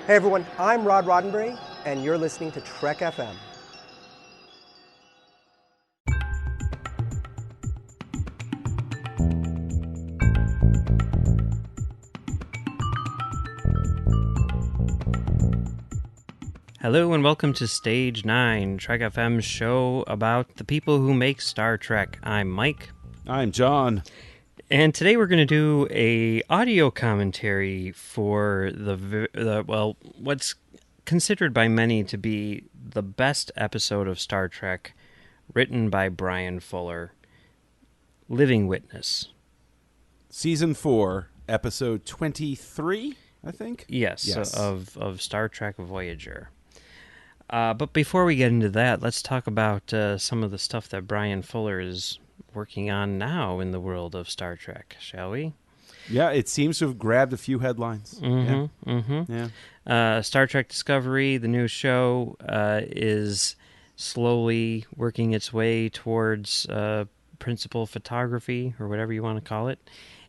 Hey everyone, I'm Rod Roddenberry, and you're listening to Trek FM. Hello and welcome to Stage 9, Trek FM's show about the people who make Star Trek. I'm Mike. I'm John. And today we're going to do a audio commentary for what's considered by many to be the best episode of Star Trek written by Bryan Fuller, Living Witness. Season 4, episode 23, I think? Yes. Of Star Trek Voyager. But before we get into that, let's talk about some of the stuff that Bryan Fuller is working on now in the world of Star Trek, shall we? Yeah, it seems to have grabbed a few headlines. Star Trek Discovery, the new show, is slowly working its way towards principal photography, or whatever you want to call it.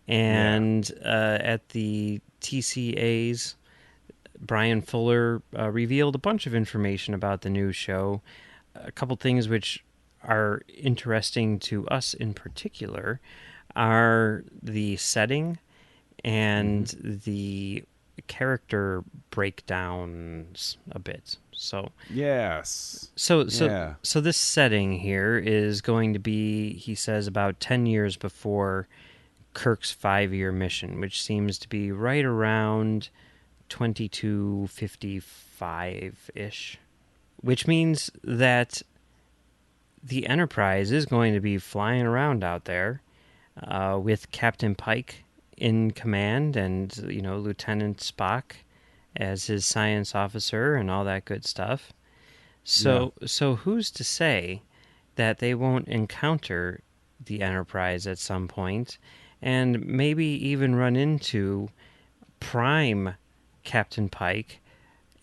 And at the TCAs, Bryan Fuller revealed a bunch of information about the new show. A couple things which are interesting to us in particular are the setting and the character breakdowns a bit. So yes. So this setting here is going to be, he says, about 10 years before Kirk's 5-year mission, which seems to be right around 2255-ish, which means that the Enterprise is going to be flying around out there with Captain Pike in command and, Lieutenant Spock as his science officer and all that good stuff. So who's to say that they won't encounter the Enterprise at some point and maybe even run into Prime Captain Pike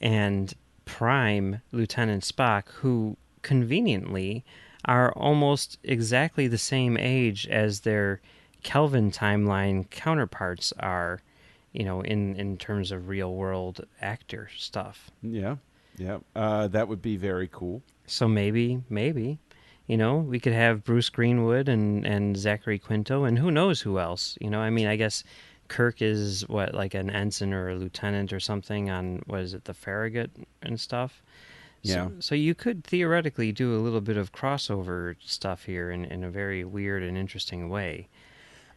and Prime Lieutenant Spock, who conveniently are almost exactly the same age as their Kelvin timeline counterparts are, in terms of real-world actor stuff. Yeah. That would be very cool. So maybe, we could have Bruce Greenwood and Zachary Quinto, and who knows who else. I guess Kirk is, like an ensign or a lieutenant or something on, the Farragut and stuff? Yeah. So you could theoretically do a little bit of crossover stuff here in a very weird and interesting way.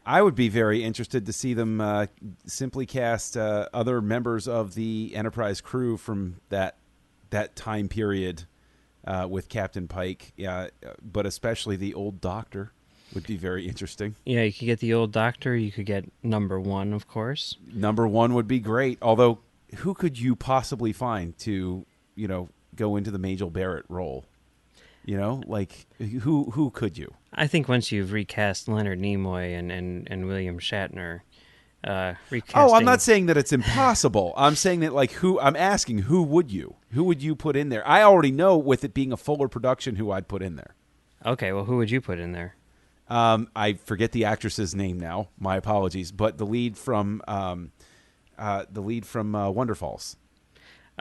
I would be very interested to see them simply cast other members of the Enterprise crew from that time period with Captain Pike, but especially the old Doctor would be very interesting. Yeah, you could get the old Doctor. You could get number 1, of course. Number 1 would be great, although who could you possibly find to, go into the Majel Barrett role? Who could you? I think once you've recast Leonard Nimoy and William Shatner, recasting... Oh, I'm not saying that it's impossible. I'm saying that, I'm asking, who would you put in there? I already know, with it being a Fuller production, who I'd put in there. Okay, well, who would you put in there? I forget the actress's name now. My apologies, but the lead from Wonder Falls.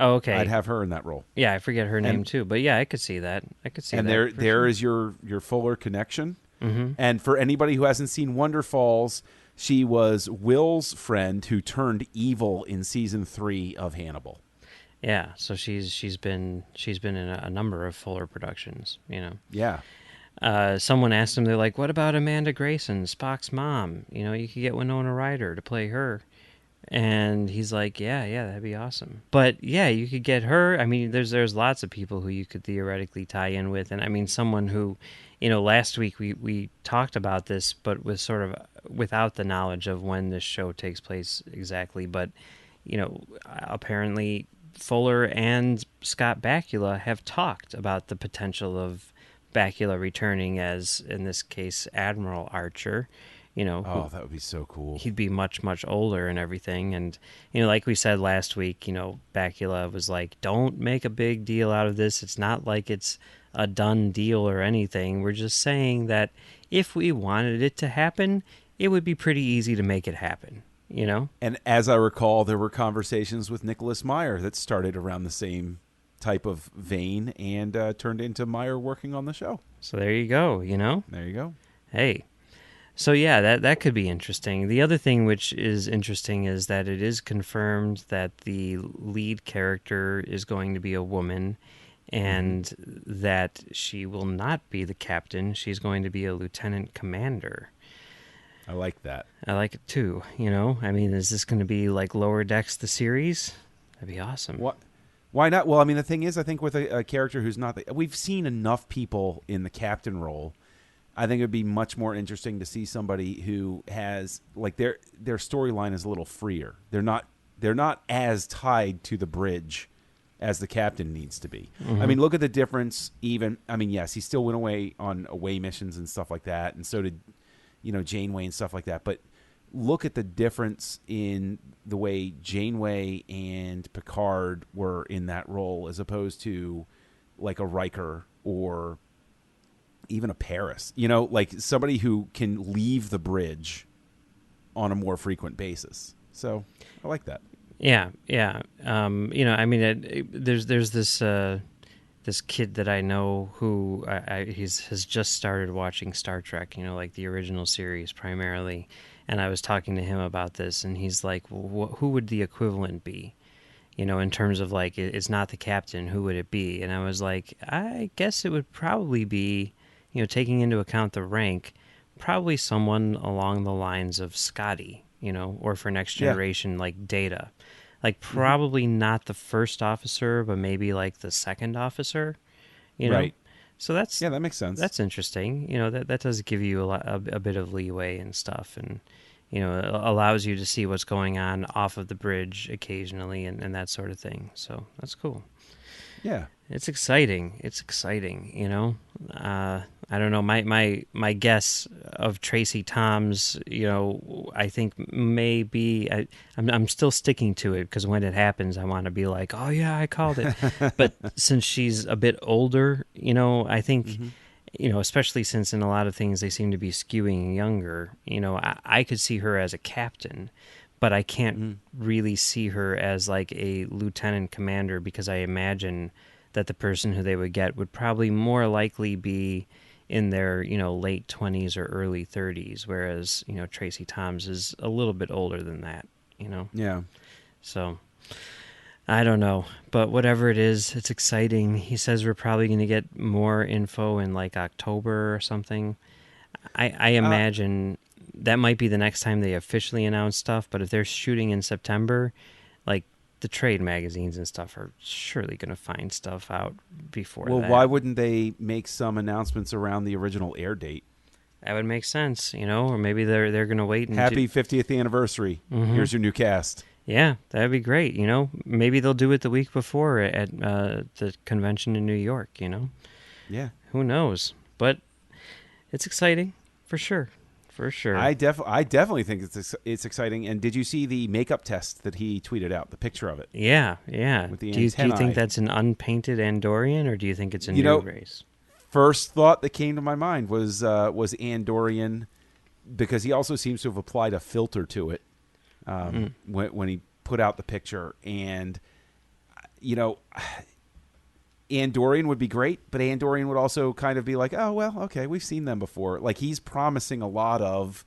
Oh, okay. I'd have her in that role. Yeah, I forget her name too, but yeah, I could see that. And there is your Fuller connection. Mm-hmm. And for anybody who hasn't seen Wonder Falls, she was Will's friend who turned evil in season 3 of Hannibal. Yeah, so she's been in a number of Fuller productions. Yeah. Someone asked him, they're like, "What about Amanda Grayson, Spock's mom? You could get Winona Ryder to play her." And he's like, yeah, that'd be awesome. But yeah, you could get her. I mean, there's lots of people who you could theoretically tie in with. And I mean, someone who, last week we talked about this, but with sort of without the knowledge of when this show takes place exactly. But, apparently Fuller and Scott Bakula have talked about the potential of Bakula returning as, in this case, Admiral Archer. That would be so cool. He'd be much, much older and everything. And, like we said last week, Bakula was like, don't make a big deal out of this. It's not like it's a done deal or anything. We're just saying that if we wanted it to happen, it would be pretty easy to make it happen. you know? And as I recall, there were conversations with Nicholas Meyer that started around the same type of vein and turned into Meyer working on the show. So there you go, you know? There you go. Hey. So yeah, that could be interesting. The other thing which is interesting is that it is confirmed that the lead character is going to be a woman, and that she will not be the captain. She's going to be a lieutenant commander. I like that. I like it too, you know? I mean, is this going to be like Lower Decks the series? That'd be awesome. What? Why not? Well, I mean, the thing is, I think with a character who's not... we've seen enough people in the captain role. I think it would be much more interesting to see somebody who has... like, their storyline is a little freer. They're not as tied to the bridge as the captain needs to be. I mean, look at the difference even... I mean, yes, he still went away on away missions and stuff like that, and so did, Janeway and stuff like that, but look at the difference in the way Janeway and Picard were in that role as opposed to like a Riker or even a Paris, like somebody who can leave the bridge on a more frequent basis. So I like that. Yeah. I mean, there's this kid that I know who has just started watching Star Trek, like the original series primarily. And I was talking to him about this, and he's like, well, who would the equivalent be? In terms of like, it's not the captain, who would it be? And I was like, I guess it would probably be, taking into account the rank, probably someone along the lines of Scotty, or for Next Generation, like Data. Like probably not the first officer, but maybe like the second officer, Right. So that makes sense. That's interesting. That does give you a bit of leeway and stuff, and it allows you to see what's going on off of the bridge occasionally and that sort of thing. So that's cool. Yeah, it's exciting. I don't know. My guess of Tracy Tom's, I think maybe I'm still sticking to it because when it happens, I want to be like, oh yeah, I called it. But since she's a bit older, I think, especially since in a lot of things they seem to be skewing younger, I could see her as a captain, but I can't really see her as like a lieutenant commander because I imagine that the person who they would get would probably more likely be in their, late 20s or early 30s, whereas, Tracy Toms is a little bit older than that, Yeah. So, I don't know. But whatever it is, it's exciting. He says we're probably going to get more info in, like, October or something. I imagine that might be the next time they officially announce stuff, but if they're shooting in September, like, the trade magazines and stuff are surely going to find stuff out before that. Well, why wouldn't they make some announcements around the original air date? That would make sense, or maybe they're going to wait. And Happy 50th anniversary. Here's your new cast. Yeah, that'd be great, Maybe they'll do it the week before at the convention in New York, Yeah. Who knows? But it's exciting, for sure. For sure. I definitely think it's exciting. And did you see the makeup test that he tweeted out, the picture of it? Yeah. With the do you antennae. think that's an unpainted Andorian, or do you think it's a new race? First thought that came to my mind was Andorian, because he also seems to have applied a filter to it when he put out the picture. And, Andorian would be great, but Andorian would also kind of be like, oh, well, okay, we've seen them before. Like, he's promising a lot of,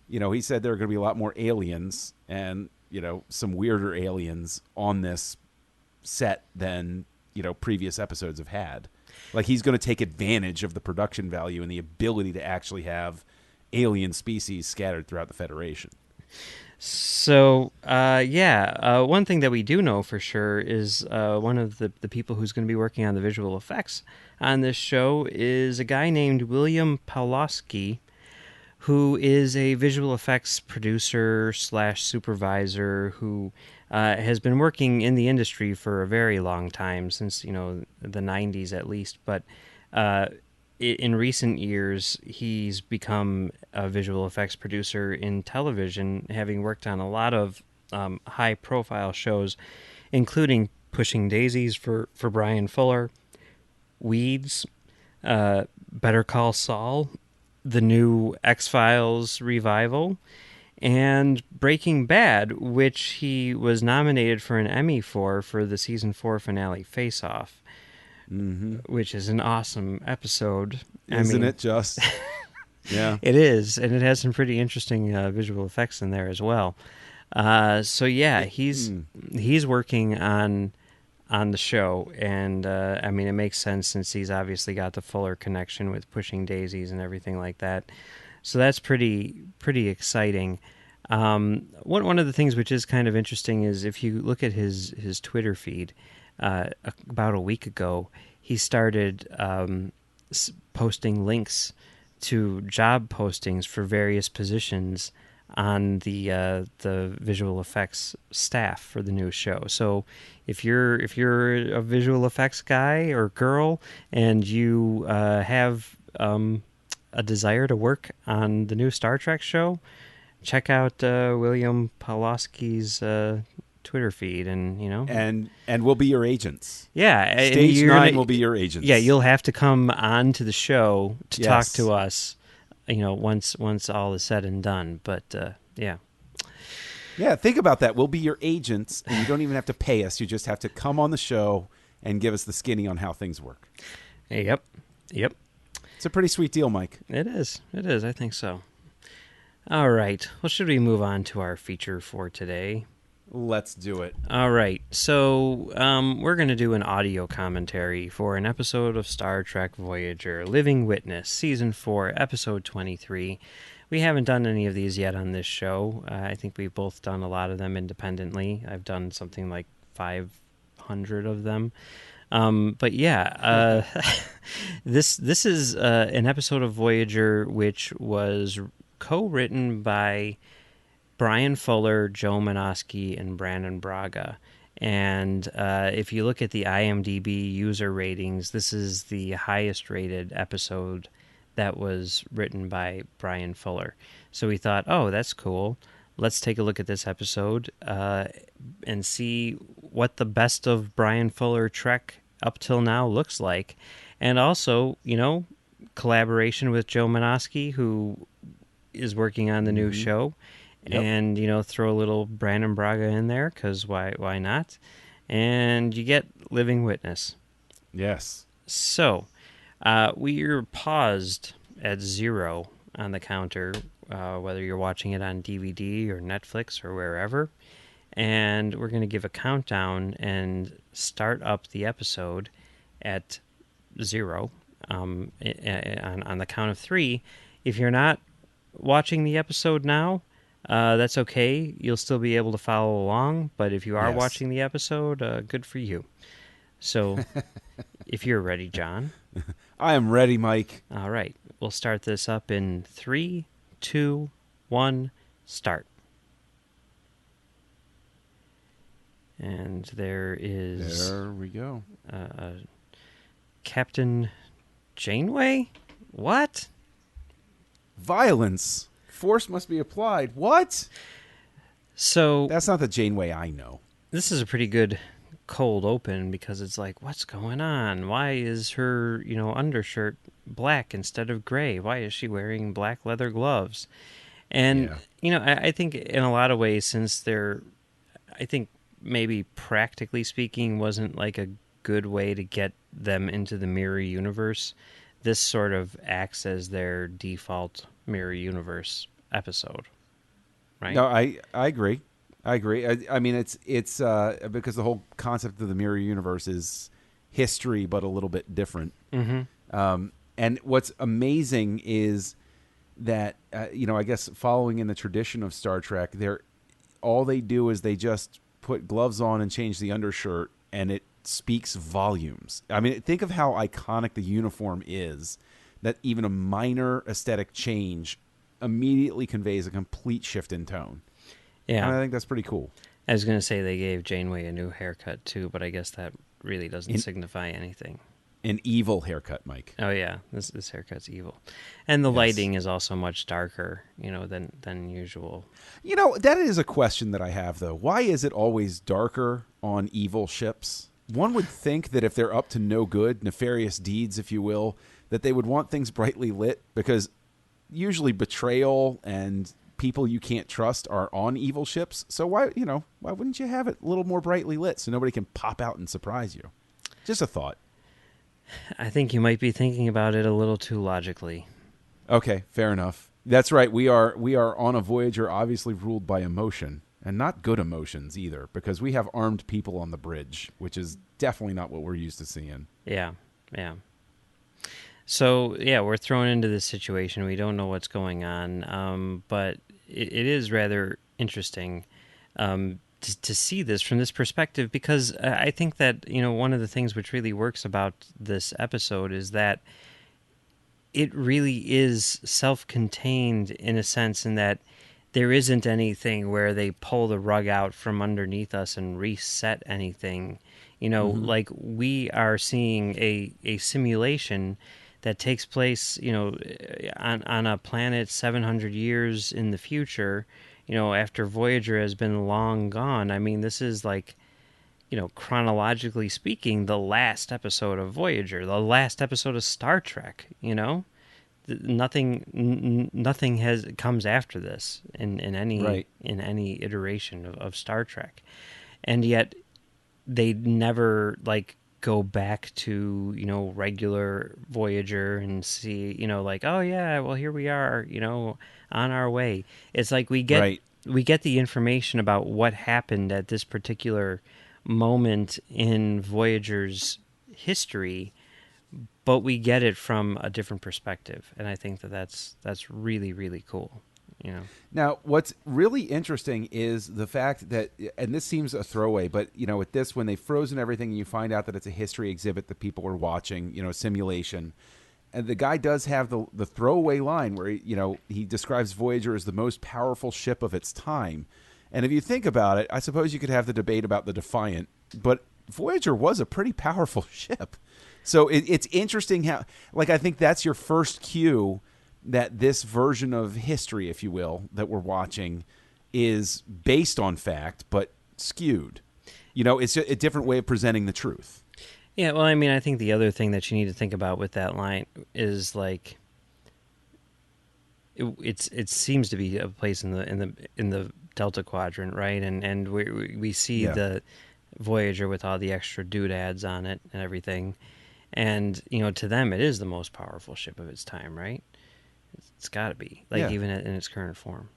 he said there are going to be a lot more aliens and, some weirder aliens on this set than, previous episodes have had. Like, he's going to take advantage of the production value and the ability to actually have alien species scattered throughout the Federation. So, one thing that we do know for sure is one of the people who's going to be working on the visual effects on this show is a guy named William Powloski, who is a visual effects producer / supervisor who has been working in the industry for a very long time, since, the 90s at least, but in recent years, he's become a visual effects producer in television, having worked on a lot of high-profile shows, including Pushing Daisies for Bryan Fuller, Weeds, Better Call Saul, the new X-Files revival, and Breaking Bad, which he was nominated for an Emmy for the season 4 finale Face Off, which is an awesome episode. Isn't it just? Yeah. It is, and it has some pretty interesting visual effects in there as well. So yeah, he's working on the show, and I mean, it makes sense since he's obviously got the Fuller connection with Pushing Daisies and everything like that. So that's pretty exciting. One of the things which is kind of interesting is if you look at his Twitter feed, about a week ago, he started posting links to job postings for various positions on the visual effects staff for the new show. So if you're a visual effects guy or girl and you have a desire to work on the new Star Trek show, check out William Powloski's Twitter feed, and and we'll be your agents. Yeah, Stage 9 will be your agents. Yeah, you'll have to come on to the show to talk to us. Once all is said and done. But yeah. Yeah, think about that. We'll be your agents, and you don't even have to pay us. You just have to come on the show and give us the skinny on how things work. Yep. It's a pretty sweet deal, Mike. It is. I think so. All right. Well, should we move on to our feature for today? Let's do it. All right. So we're going to do an audio commentary for an episode of Star Trek Voyager, Living Witness, Season 4, Episode 23. We haven't done any of these yet on this show. I think we've both done a lot of them independently. I've done something like 500 of them. But yeah, this is an episode of Voyager which was co-written by Bryan Fuller, Joe Menosky, and Brannon Braga. And if you look at the IMDb user ratings, this is the highest rated episode that was written by Bryan Fuller. So we thought, oh, that's cool. Let's take a look at this episode and see what the best of Bryan Fuller Trek up till now looks like. And also, collaboration with Joe Menosky, who is working on the new show. Yep. And, throw a little Brannon Braga in there, because why not? And you get Living Witness. Yes. So, we're paused at 0 on the counter, whether you're watching it on DVD or Netflix or wherever. And we're going to give a countdown and start up the episode at 0 on the count of 3. If you're not watching the episode now, that's okay. You'll still be able to follow along. But if you are watching the episode, good for you. So, if you're ready, John. I am ready, Mike. All right. We'll start this up in 3, 2, 1, start. And there we go. Captain Janeway? What? Violence. Force must be applied. What? So that's not the Janeway I know. This is a pretty good cold open, because it's like, what's going on? Why is her, undershirt black instead of gray? Why is she wearing black leather gloves? And, I think in a lot of ways, since I think maybe practically speaking wasn't like a good way to get them into the mirror universe, this sort of acts as their default mirror universe episode, right? No, I agree. I mean, it's because the whole concept of the mirror universe is history, but a little bit different. Mm-hmm. And what's amazing is that I guess following in the tradition of Star Trek, all they do is they just put gloves on and change the undershirt, and it speaks volumes. I mean, think of how iconic the uniform is, that even a minor aesthetic change immediately conveys a complete shift in tone. Yeah. And I think that's pretty cool. I was going to say they gave Janeway a new haircut too, but I guess that really doesn't signify anything. An evil haircut, Mike. Oh yeah, this haircut's evil. And the lighting is also much darker, than usual. That is a question that I have, though. Why is it always darker on evil ships? One would think that if they're up to no good, nefarious deeds, if you will, that they would want things brightly lit, because usually betrayal and people you can't trust are on evil ships. So why wouldn't you have it a little more brightly lit so nobody can pop out and surprise you? Just a thought. I think you might be thinking about it a little too logically. Okay, fair enough. That's right. We are on a Voyager obviously ruled by emotion, and not good emotions either, because we have armed people on the bridge, which is definitely not what we're used to seeing. Yeah. So, yeah, we're thrown into this situation. We don't know what's going on, but it is rather interesting to see this from this perspective, because I think that, one of the things which really works about this episode is that it really is self-contained in a sense, in that there isn't anything where they pull the rug out from underneath us and reset anything. Like we are seeing a simulation that takes place, on a planet 700 years in the future, after Voyager has been long gone. I mean, this is like, chronologically speaking, the last episode of Voyager, the last episode of Star Trek, Nothing comes after this in any iteration of Star Trek. And yet they never go back to, regular Voyager and see, oh yeah, well, here we are, on our way. It's like we get the information about what happened at this particular moment in Voyager's history, but we get it from a different perspective. And I think that's really, really cool. Now, what's really interesting is the fact that, and this seems a throwaway, but, with this, when they've frozen everything and you find out that it's a history exhibit that people are watching, a simulation, and the guy does have the throwaway line where, he describes Voyager as the most powerful ship of its time. And if you think about it, I suppose you could have the debate about the Defiant, but Voyager was a pretty powerful ship. So it's interesting how, I think that's your first cue that this version of history, if you will, that we're watching is based on fact, but skewed. It's a different way of presenting the truth. Yeah, well, I mean, I think the other thing that you need to think about with that line is it seems to be a place in the Delta Quadrant, right? And we see the Voyager with all the extra doodads on it and everything, and to them it is the most powerful ship of its time, right? It's got to be, even in its current form.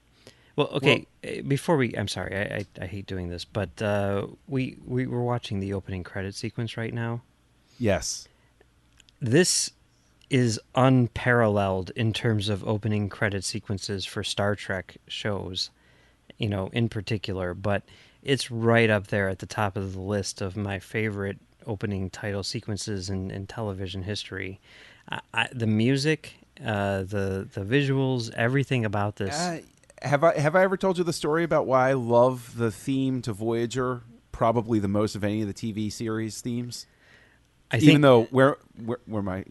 Well, okay, before I'm sorry, I hate doing this, but we were watching the opening credit sequence right now. Yes. This is unparalleled in terms of opening credit sequences for Star Trek shows, in particular, but it's right up there at the top of the list of my favorite opening title sequences in television history. The music, the visuals, everything about this. Have I ever told you the story about why I love the theme to Voyager probably the most of any of the TV series themes? Even though where my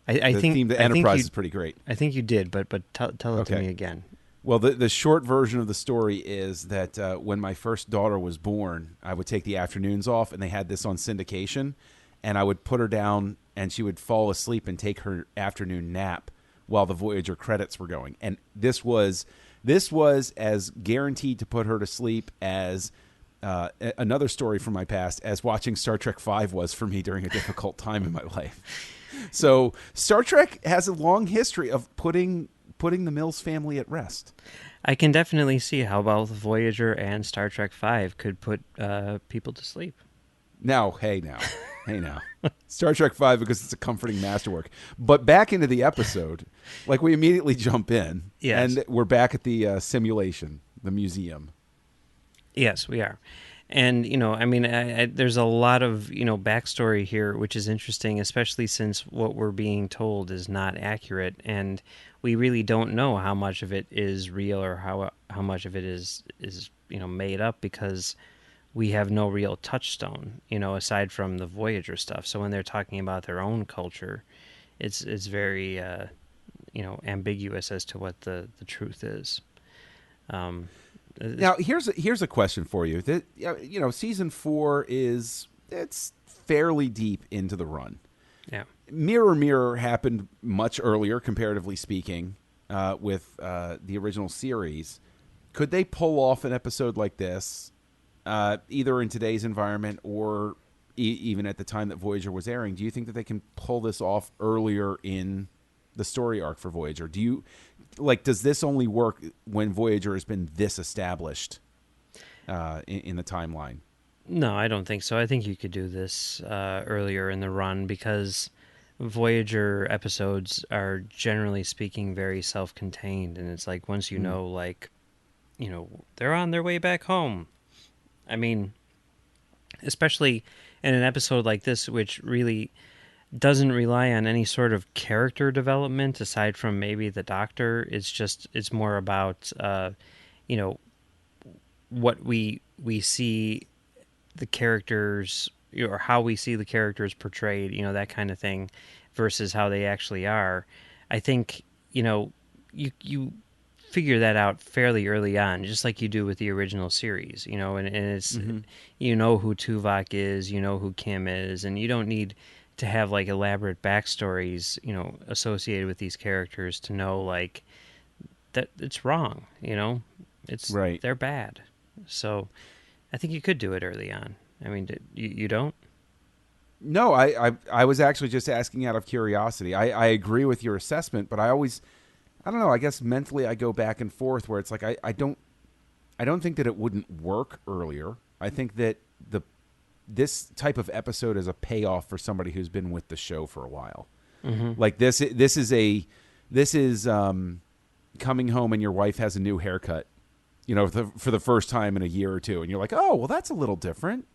the theme to Enterprise is pretty great. I think you did, but tell it to me again. Well, the short version of the story is that when my first daughter was born, I would take the afternoons off, and they had this on syndication, and I would put her down, and she would fall asleep and take her afternoon nap while the Voyager credits were going. And this was as guaranteed to put her to sleep as another story from my past, as watching Star Trek V was for me during a difficult time in my life. So Star Trek has a long history of putting the Mills family at rest. I can definitely see how both Voyager and Star Trek V could put people to sleep. Hey now. Star Trek V, because it's a comforting masterwork. But back into the episode, we immediately jump in, yes. And we're back at the simulation, the museum. Yes, we are. And, there's a lot of, backstory here, which is interesting, especially since what we're being told is not accurate. And we really don't know how much of it is real or how much of it is made up, because we have no real touchstone, aside from the Voyager stuff. So when they're talking about their own culture, it's very, ambiguous as to what the truth is. Now, here's a question for you. Season 4 it's fairly deep into the run. Yeah. Mirror happened much earlier, comparatively speaking, with the original series. could they pull off an episode like this, either in today's environment or even at the time that Voyager was airing? Do you think that they can pull this off earlier in the story arc for Voyager? Does this only work when Voyager has been this established in the timeline? No, I don't think so. I think you could do this earlier in the run because Voyager episodes are, generally speaking, very self-contained, and it's like once you know, like, you know, they're on their way back home. I mean, especially in an episode like this, which really doesn't rely on any sort of character development aside from maybe the Doctor. It's more about, you know, what we see the characters, or how we see the characters portrayed, you know, that kind of thing, versus how they actually are. I think, you know, you figure that out fairly early on, just like you do with the original series, you know, and it's, you know who Tuvok is, you know who Kim is, and you don't need to have like elaborate backstories, you know, associated with these characters to know like that it's wrong, you know, it's right. They're bad. So I think you could do it early on. I mean, you don't? No, I was actually just asking out of curiosity. I agree with your assessment, but I don't know, I guess mentally I go back and forth where it's like I don't think that it wouldn't work earlier. I think that this type of episode is a payoff for somebody who's been with the show for a while. Mm-hmm. Like this is coming home and your wife has a new haircut, you know, for the first time in a year or two, and you're like, oh, well, that's a little different.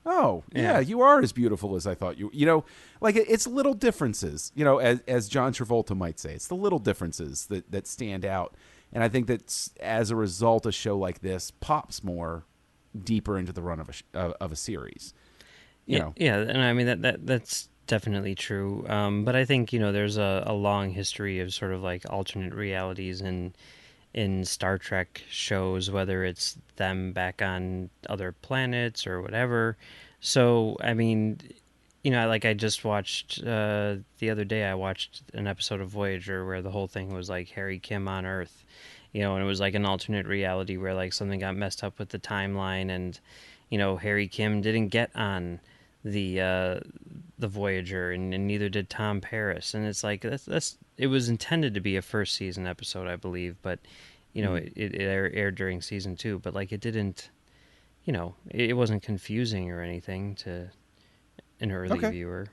Oh, yeah, you are as beautiful as I thought you. You know, like it's little differences. You know, as John Travolta might say, it's the little differences that stand out. And I think that as a result, a show like this pops more deeper into the run of a series. You know, yeah, and I mean that's definitely true. But I think, you know, there's a long history of sort of like alternate realities in Star Trek shows, whether it's them back on other planets or whatever. So, I mean, you know, like I just watched, the other day I watched an episode of Voyager where the whole thing was like Harry Kim on Earth, you know, and it was like an alternate reality where like something got messed up with the timeline and, you know, Harry Kim didn't get on the Voyager and neither did Tom Paris. And it's like, it was intended to be a first season episode, I believe, but you know, it aired during season 2, but like it didn't, you know, it wasn't confusing or anything to an early viewer.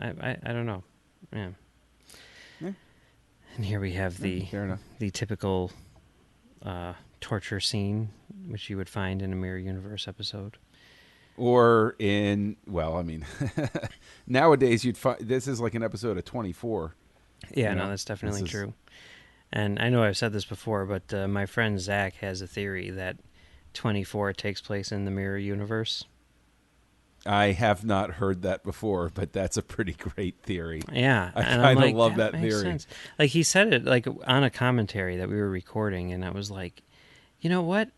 I don't know. Yeah. And here we have the typical torture scene, which you would find in a Mirror Universe episode. Or in, well, I mean, nowadays you'd find this is like an episode of 24. Yeah, no, that's definitely true. And I know I've said this before, but my friend Zach has a theory that 24 takes place in the Mirror Universe. I have not heard that before, but that's a pretty great theory. Yeah. I kind of love that theory. Sense. Like he said it like on a commentary that we were recording, and I was like, you know what?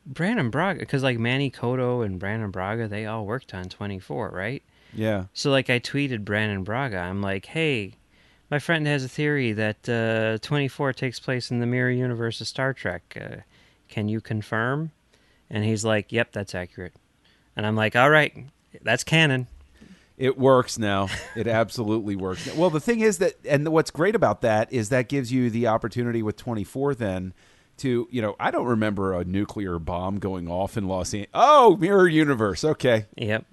Brannon Braga, because like Manny Cotto and Brannon Braga, they all worked on 24, right? Yeah. So like I tweeted Brannon Braga. I'm like, hey, my friend has a theory that 24 takes place in the Mirror Universe of Star Trek. Can you confirm? And he's like, yep, that's accurate. And I'm like, all right, that's canon. It works now. It absolutely works. Well, the thing is that, and what's great about that is that gives you the opportunity with 24 then to, you know, I don't remember a nuclear bomb going off in Los Angeles. Oh, Mirror Universe. Okay. Yep.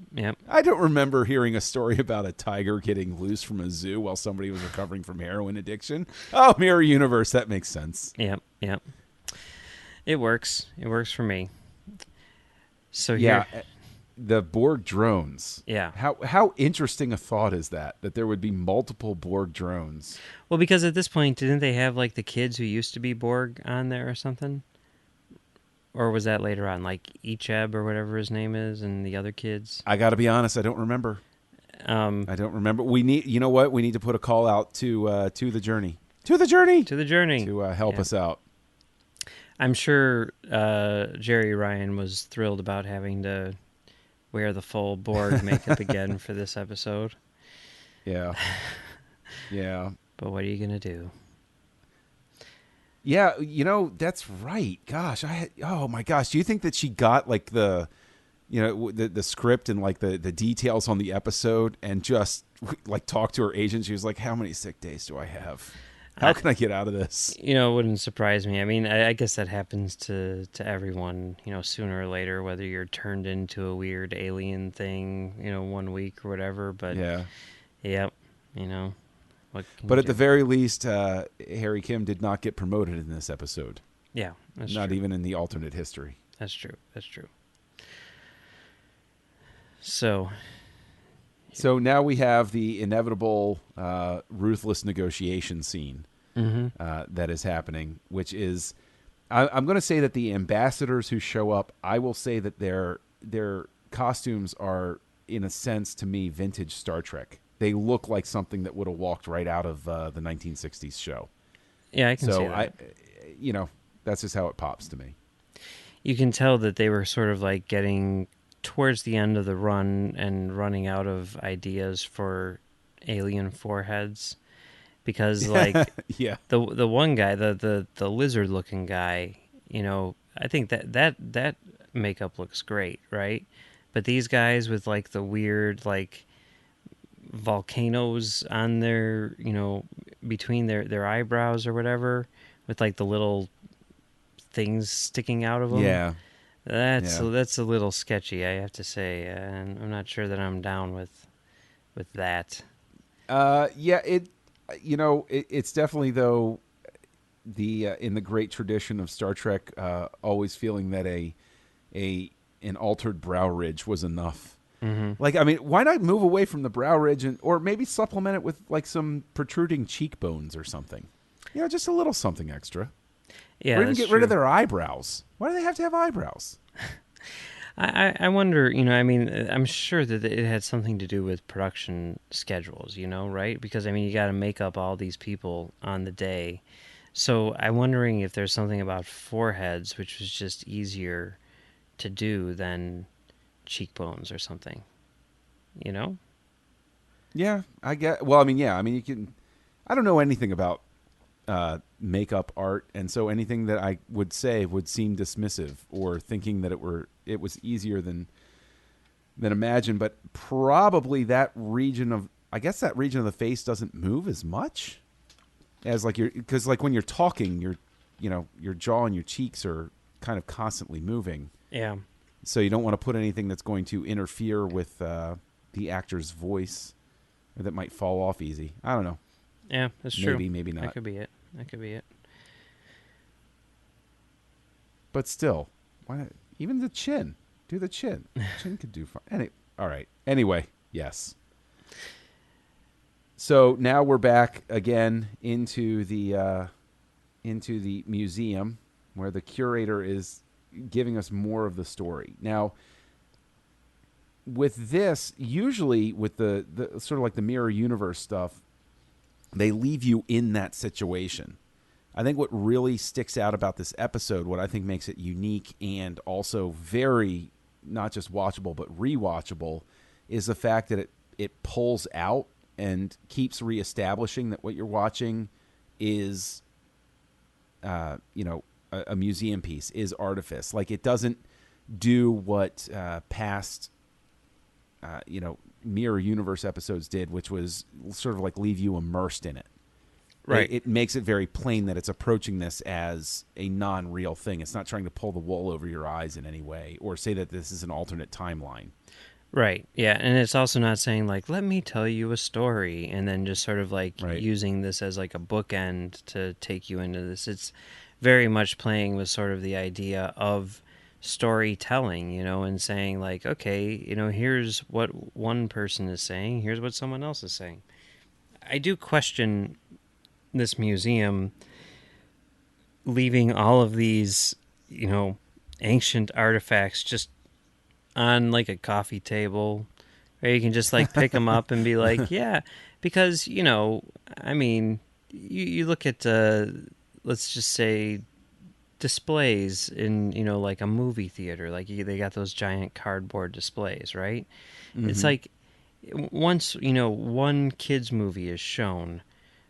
I don't remember hearing a story about a tiger getting loose from a zoo while somebody was recovering from heroin addiction. Oh, Mirror Universe. That makes sense. Yep. It works. It works for me. So yeah, the Borg drones. Yeah. How interesting a thought is that there would be multiple Borg drones? Well, because at this point, didn't they have like the kids who used to be Borg on there or something? Or was that later on, like Icheb or whatever his name is, and the other kids? I got to be honest, I don't remember. I don't remember. We need, you know what? We need to put a call out to the journey, to help us out. I'm sure Jerry Ryan was thrilled about having to wear the full Borg makeup again for this episode. Yeah. But what are you gonna do? Yeah, that's right. Gosh, oh my gosh. Do you think that she got like the script and like the details on the episode and just like talked to her agent? She was like, how many sick days do I have? How can I get out of this? It wouldn't surprise me. I mean, I guess that happens to everyone, sooner or later, whether you're turned into a weird alien thing, 1 week or whatever. But yeah. Yep. But at the very least, Harry Kim did not get promoted in this episode. Yeah, that's not true. even in the alternate history. That's true. So now we have the inevitable ruthless negotiation scene that is happening, which is, I'm going to say that the ambassadors who show up, I will say that their costumes are, in a sense, to me, vintage Star Trek. They look like something that would have walked right out of the 1960s show. Yeah, I can see that. So that's just how it pops to me. You can tell that they were sort of like getting towards the end of the run and running out of ideas for alien foreheads, because like yeah, the one guy, the lizard looking guy, I think that makeup looks great, right? But these guys with like the weird like volcanoes on their between their eyebrows or whatever, with like the little things sticking out of them. Yeah, that's a little sketchy, I have to say, and I'm not sure that I'm down with that. It's definitely, though, the in the great tradition of Star Trek, always feeling that an altered brow ridge was enough. Mm-hmm. Like, I mean, why not move away from the brow ridge or maybe supplement it with like some protruding cheekbones or something? Just a little something extra. Yeah, or even get rid of their eyebrows. Why do they have to have eyebrows? I wonder, I mean, I'm sure that it had something to do with production schedules, right? Because, I mean, you got to make up all these people on the day. So I'm wondering if there's something about foreheads, which was just easier to do than cheekbones or something, Yeah, I get. Well, I mean, yeah, I mean, you can. I don't know anything about makeup art, and so anything that I would say would seem dismissive or thinking that it was easier than imagined. But probably that region of the face doesn't move as much as like because like when you're talking, your jaw and your cheeks are kind of constantly moving. Yeah. So you don't want to put anything that's going to interfere with the actor's voice, or that might fall off easy. I don't know. Yeah, that's true. Maybe not. That could be it. But still, why not? Even the chin. Do the chin. Chin could do fine. All right. Anyway, yes. So now we're back again into the museum, where the curator is giving us more of the story. Now, with this, usually with the sort of like the mirror universe stuff, they leave you in that situation. I think what really sticks out about this episode, what I think makes it unique and also very not just watchable but rewatchable, is the fact that it pulls out and keeps reestablishing that what you're watching is a museum piece, is artifice. Like, it doesn't do what past mirror universe episodes did, which was sort of like leave you immersed in it. Right. It makes it very plain that it's approaching this as a non-real thing. It's not trying to pull the wool over your eyes in any way or say that this is an alternate timeline. Right. Yeah, and it's also not saying like, let me tell you a story, and then just sort of like using this as like a bookend to take you into this. It's very much playing with sort of the idea of storytelling, and saying like, okay, here's what one person is saying, here's what someone else is saying. I do question this museum leaving all of these, ancient artifacts just on like a coffee table, or you can just like pick them up and be like, yeah, because, I mean, you look at, let's just say, displays in, like a movie theater, like they got those giant cardboard displays, right? Mm-hmm. It's like once, one kid's movie is shown,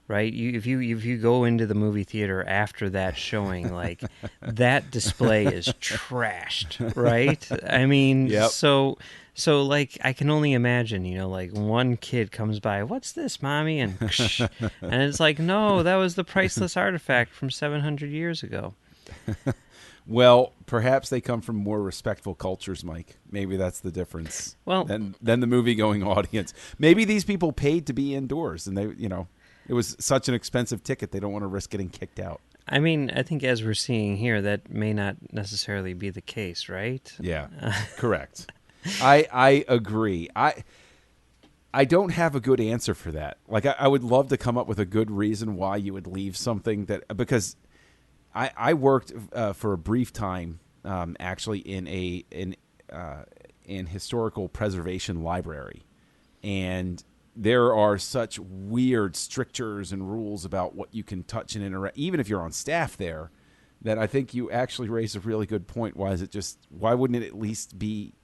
right? If you go into the movie theater after that showing, like that display is trashed, right? I mean, Yep. so like I can only imagine, like one kid comes by, "What's this, mommy?" and and it's like, "No, that was the priceless artifact from 700 years ago." Well, perhaps they come from more respectful cultures, Mike. Maybe that's the difference. Well, than the movie-going audience. Maybe these people paid to be indoors, and they, it was such an expensive ticket they don't want to risk getting kicked out. I mean, I think as we're seeing here, that may not necessarily be the case, right? Yeah, correct. I agree. I don't have a good answer for that. Like, I would love to come up with a good reason why you would leave something because I worked for a brief time, actually in historical preservation library, and there are such weird strictures and rules about what you can touch and interact, even if you're on staff there, that I think you actually raise a really good point. Why wouldn't it at least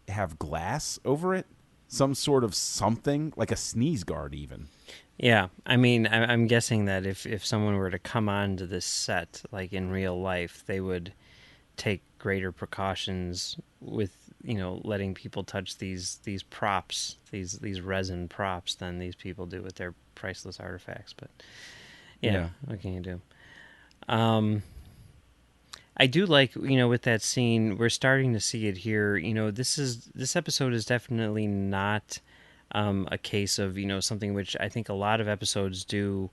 have glass over it? Some sort of something, like a sneeze guard even. Yeah, I mean, I'm guessing that if someone were to come onto this set, like in real life, they would take greater precautions with, letting people touch these props, these resin props, than these people do with their priceless artifacts. But yeah. What can you do? I do like, with that scene, we're starting to see it here. This episode is definitely not a case of, something which I think a lot of episodes do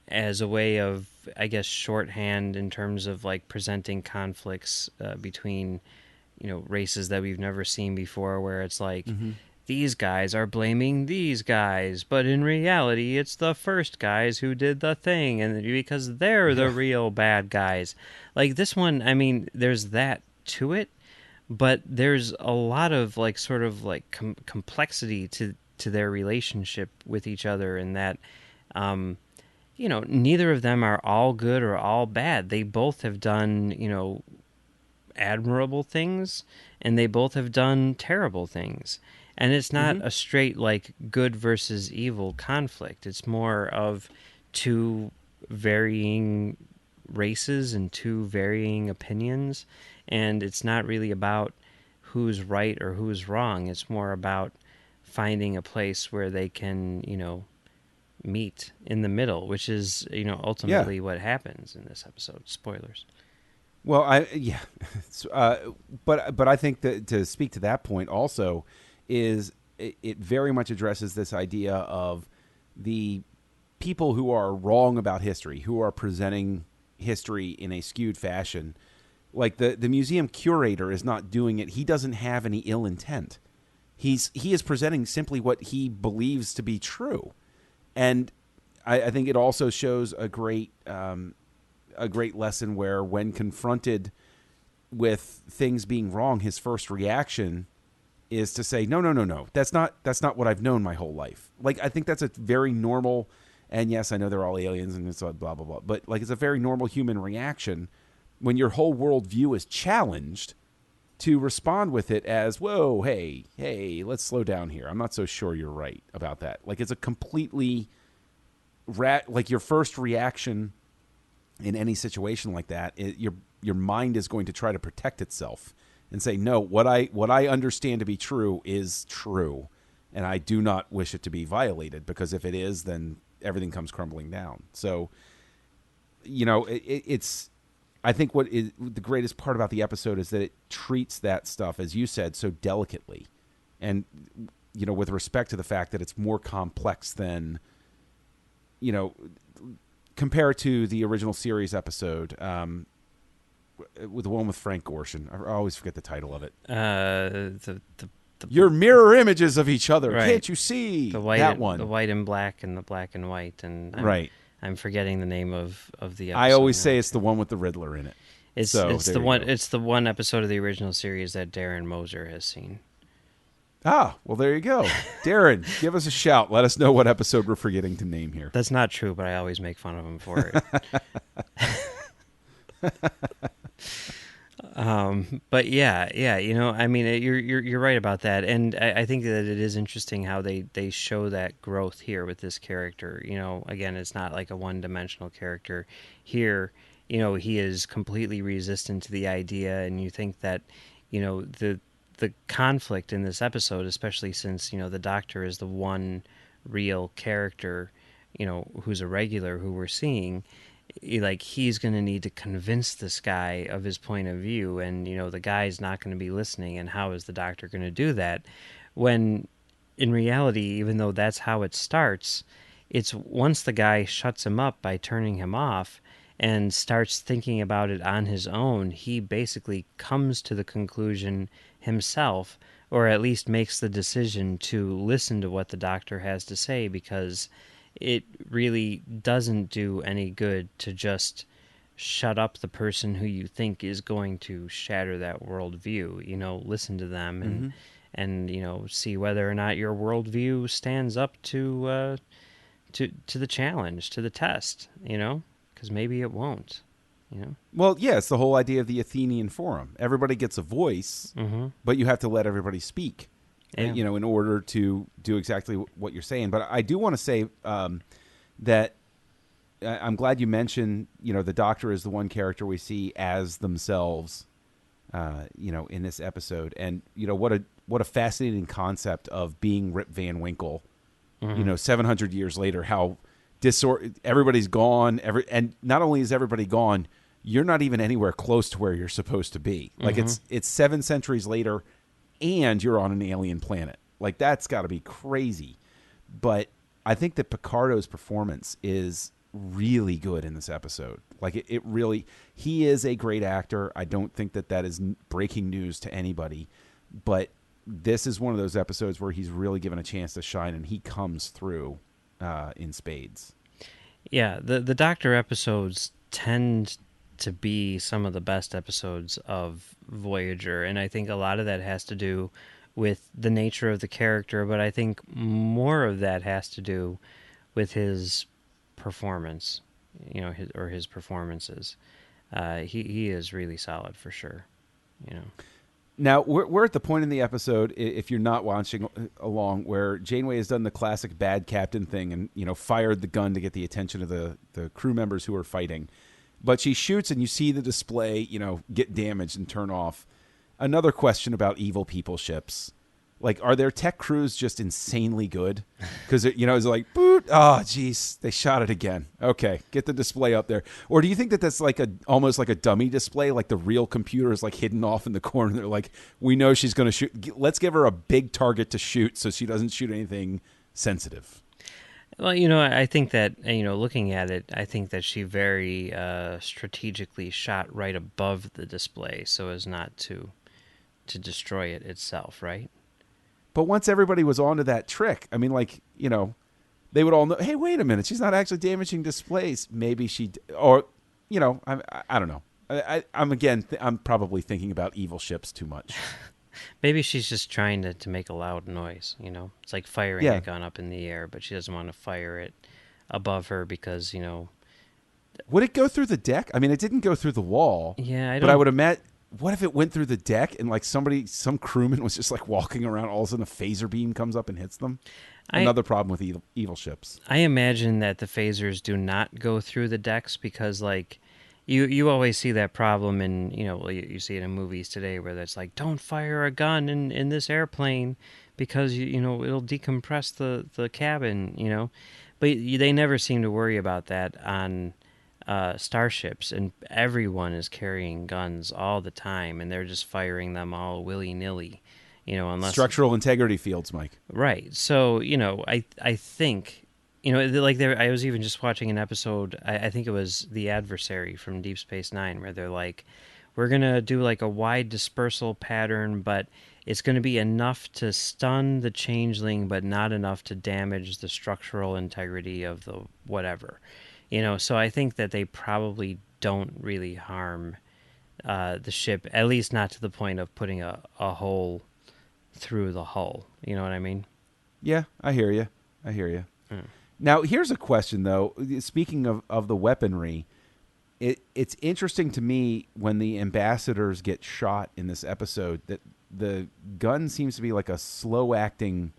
as a way of, I guess, shorthand in terms of like presenting conflicts between, races that we've never seen before, where it's like, these guys are blaming these guys, but in reality, it's the first guys who did the thing, and because they're the real bad guys. Like this one, I mean, there's that to it, but there's a lot of like sort of like complexity to their relationship with each other, and that, neither of them are all good or all bad. They both have done, admirable things, and they both have done terrible things. And it's not a straight, like, good versus evil conflict. It's more of two varying races and two varying opinions. And it's not really about who's right or who's wrong. It's more about finding a place where they can, meet in the middle, which is, ultimately what happens in this episode. Spoilers. Well, but I think that to speak to that point also is it very much addresses this idea of the people who are wrong about history, who are presenting history in a skewed fashion. Like the museum curator is not doing it. He doesn't have any ill intent. He is presenting simply what he believes to be true. And I think it also shows a great lesson where, when confronted with things being wrong, his first reaction is to say, no. That's not what I've known my whole life. Like, I think that's a very normal, and yes, I know they're all aliens and it's blah, blah, blah, but like, it's a very normal human reaction when your whole worldview is challenged to respond with it as, whoa, hey, let's slow down here. I'm not so sure you're right about that. Like, it's a completely, like, your first reaction in any situation like that, your mind is going to try to protect itself and say, no, what I understand to be true is true, and I do not wish it to be violated, because if it is, then everything comes crumbling down. So, it's, I think what is the greatest part about the episode is that it treats that stuff, as you said, so delicately, and with respect to the fact that it's more complex than, compare to the original series episode, with the one with Frank Gorshin. I always forget the title of it. Your mirror images of each other. Right. Can't you see the white that one? The white and black and the black and white. And I'm forgetting the name of the episode. I always say it's the one with the Riddler in it. It's the one. It's the one episode of the original series that Darren Moser has seen. Ah, well, there you go. Darren, give us a shout. Let us know what episode we're forgetting to name here. That's not true, but I always make fun of him for it. But yeah, I mean, you're right about that, and I think that it is interesting how they show that growth here with this character. Again, it's not like a one-dimensional character. Here, he is completely resistant to the idea, and you think that, the conflict in this episode, especially since the Doctor is the one real character, who's a regular who we're seeing. Like, he's going to need to convince this guy of his point of view, and the guy's not going to be listening, and how is the Doctor going to do that when in reality, even though that's how it starts, it's once the guy shuts him up by turning him off and starts thinking about it on his own, he basically comes to the conclusion himself, or at least makes the decision to listen to what the Doctor has to say, because it really doesn't do any good to just shut up the person who you think is going to shatter that worldview. Listen to them and see whether or not your worldview stands up to the challenge, to the test. Because maybe it won't. Well, yeah, it's the whole idea of the Athenian Forum. Everybody gets a voice, but you have to let everybody speak. Yeah. In order to do exactly what you're saying. But I do want to say that I'm glad you mentioned, the Doctor is the one character we see as themselves, in this episode. And, what a fascinating concept of being Rip Van Winkle, 700 years later, how everybody's gone. And not only is everybody gone, you're not even anywhere close to where you're supposed to be. Like it's 7 centuries later, and you're on an alien planet. Like, that's got to be crazy. But I think that Picardo's performance is really good in this episode. Like, it really, he is a great actor. I don't think that is breaking news to anybody. But this is one of those episodes where he's really given a chance to shine, and he comes through in spades. Yeah, the Doctor episodes tend to be some of the best episodes of Voyager, and I think a lot of that has to do with the nature of the character, but I think more of that has to do with his performance, his performances. He is really solid for sure. Now, we're at the point in the episode, if you're not watching along, where Janeway has done the classic bad captain thing and, fired the gun to get the attention of the crew members who are fighting. But she shoots, and you see the display, get damaged and turn off. Another question about evil people ships. Like, are their tech crews just insanely good? Because, it's like, boot, geez, they shot it again. Okay, get the display up there. Or do you think that that's like almost like a dummy display? Like the real computer is like hidden off in the corner. They're like, we know she's going to shoot. Let's give her a big target to shoot so she doesn't shoot anything sensitive. Well, I think that, looking at it, I think that she very strategically shot right above the display so as not to destroy it itself, right? But once everybody was onto that trick, I mean, like, they would all know, hey, wait a minute, she's not actually damaging displays. Maybe she, or, I don't know. I'm probably thinking about evil ships too much. Maybe she's just trying to make a loud noise, It's like firing a gun up in the air, but she doesn't want to fire it above her because, Would it go through the deck? I mean, it didn't go through the wall. Yeah, But I would imagine, what if it went through the deck and, like, some crewman was just, like, walking around, all of a sudden a phaser beam comes up and hits them? Another problem with evil ships. I imagine that the phasers do not go through the decks because, like, You always see that problem in, you see it in movies today where it's like, don't fire a gun in this airplane because, it'll decompress the cabin, But they never seem to worry about that on starships, and everyone is carrying guns all the time, and they're just firing them all willy-nilly, unless... Structural integrity fields, Mike. Right. So, I think... I was even just watching an episode, I think it was The Adversary from Deep Space Nine, where they're like, we're going to do like a wide dispersal pattern, but it's going to be enough to stun the changeling, but not enough to damage the structural integrity of the whatever. So I think that they probably don't really harm the ship, at least not to the point of putting a hole through the hull. You know what I mean? Yeah, I hear you. Now, here's a question, though. Speaking of the weaponry, it's interesting to me when the ambassadors get shot in this episode that the gun seems to be like a slow acting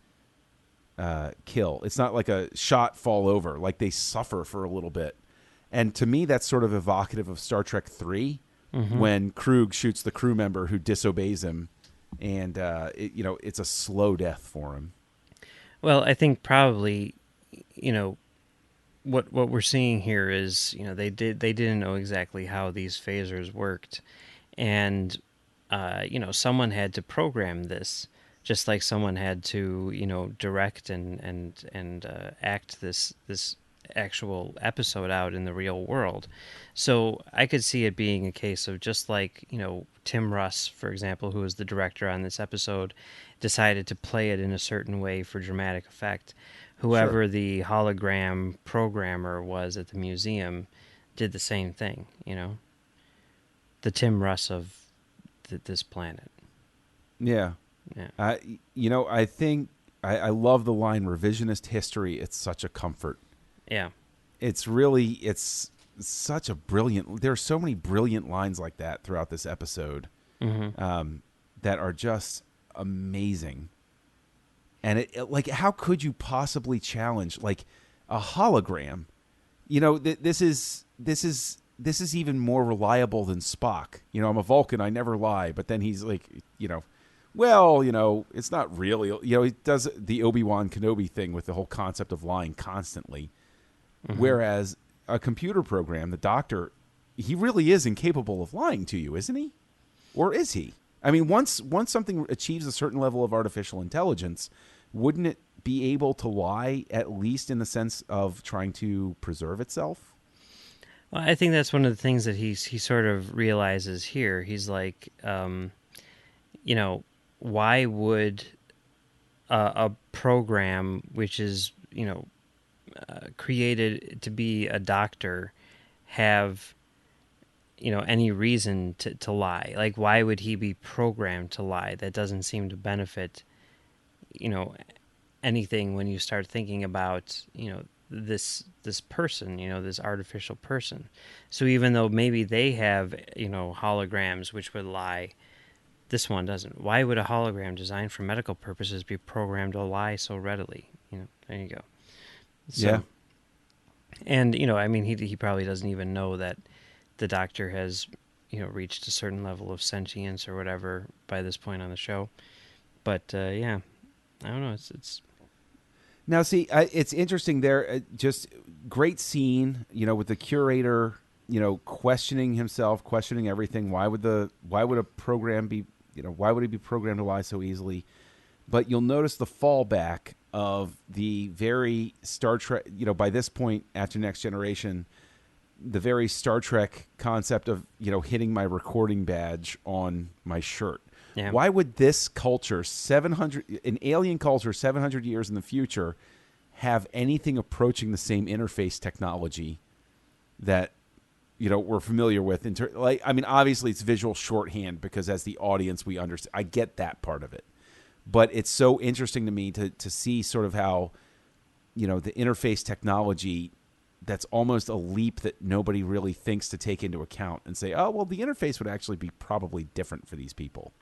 kill. It's not like a shot fall over, like they suffer for a little bit. And to me, that's sort of evocative of Star Trek 3 when Krug shoots the crew member who disobeys him, and it's a slow death for him. Well, I think probably, what we're seeing here is, they didn't know exactly how these phasers worked, and someone had to program this, just like someone had to direct and act this actual episode out in the real world. So I could see it being a case of just like Tim Russ, for example, who was the director on this episode, decided to play it in a certain way for dramatic effect. Whoever the hologram programmer was at the museum did the same thing, the Tim Russ of this planet. Yeah. I think I love the line revisionist history. It's such a comfort. Yeah. It's such a brilliant, there are so many brilliant lines like that throughout this episode that are just amazing. And it like, how could you possibly challenge like a hologram? This is even more reliable than Spock. I'm a Vulcan, I never lie. But then he's like, it's not really. He does the Obi-Wan Kenobi thing with the whole concept of lying constantly. Whereas a computer program, the Doctor, he really is incapable of lying to you, isn't he? Or is he? I mean, once something achieves a certain level of artificial intelligence, wouldn't it be able to lie, at least in the sense of trying to preserve itself? Well, I think that's one of the things that he sort of realizes here. He's like, why would a program which is, created to be a doctor have, any reason to lie? Like, why would he be programmed to lie? That doesn't seem to benefit, anything when you start thinking about, this person, this artificial person. So even though maybe they have, holograms which would lie, this one doesn't. Why would a hologram designed for medical purposes be programmed to lie so readily? There you go. So, yeah. And, he probably doesn't even know that the Doctor has, reached a certain level of sentience or whatever by this point on the show. But, yeah, I don't know. It's Now, see, it's interesting there. Just great scene, with the curator, questioning himself, questioning everything. Why would a program be, why would it be programmed to lie so easily? But you'll notice the fallback of the very Star Trek, by this point after Next Generation, the very Star Trek concept of, hitting my recording badge on my shirt. Yeah. Why would this culture, an alien culture 700 years in the future, have anything approaching the same interface technology that, we're familiar with? Obviously it's visual shorthand because as the audience we understand. I get that part of it. But it's so interesting to me to see sort of how, the interface technology, that's almost a leap that nobody really thinks to take into account and say, oh, well, the interface would actually be probably different for these people.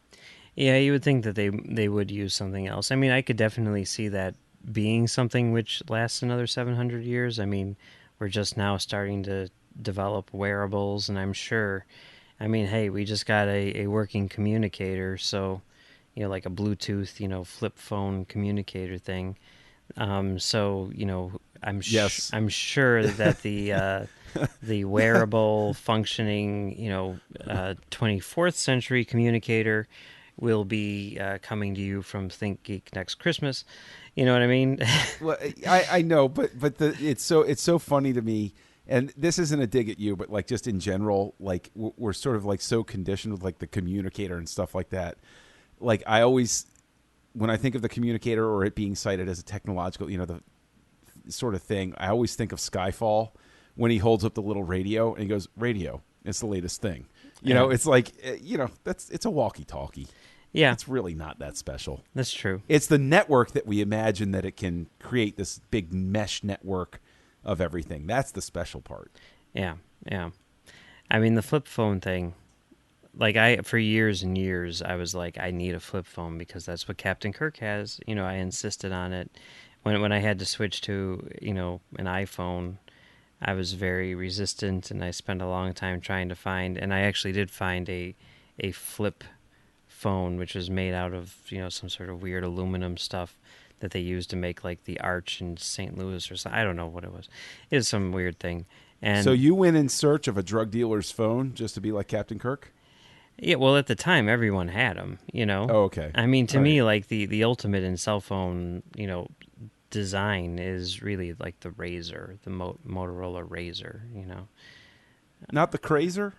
Yeah, you would think that they would use something else. I could definitely see that being something which lasts another 700 years. We're just now starting to develop wearables, and I'm sure, hey, we just got a working communicator, so, like a Bluetooth, flip phone communicator thing. I'm sure that the wearable functioning, 24th century communicator will be coming to you from Think Geek next Christmas. You know what I mean? Well, I know, but it's so funny to me. And this isn't a dig at you, but like just in general, like we're sort of like so conditioned with like the communicator and stuff like that. Like I always, when I think of the communicator or it being cited as a technological, the sort of thing, I always think of Skyfall when he holds up the little radio and he goes, radio, it's the latest thing. It's like, it's a walkie-talkie. Yeah. It's really not that special. That's true. It's the network that we imagine that it can create, this big mesh network of everything. That's the special part. Yeah, yeah. I mean, the flip phone thing, like for years and years, I was like, I need a flip phone because that's what Captain Kirk has. You know, I insisted on it. When I had to switch to, you know, an iPhone, I was very resistant, and I spent a long time trying to find, and I actually did find a flip phone, which was made out of, you know, some sort of weird aluminum stuff that they used to make like the arch in St. Louis or something. I don't know what it was. It was some weird thing. And so you went in search of a drug dealer's phone just to be like Captain Kirk? yeah, well, at the time, everyone had them, you know? Oh, okay. I mean, to All me, right. like, the ultimate in cell phone, you know, design is really like the Razor, the Motorola Razor, you know? Not the Crazer?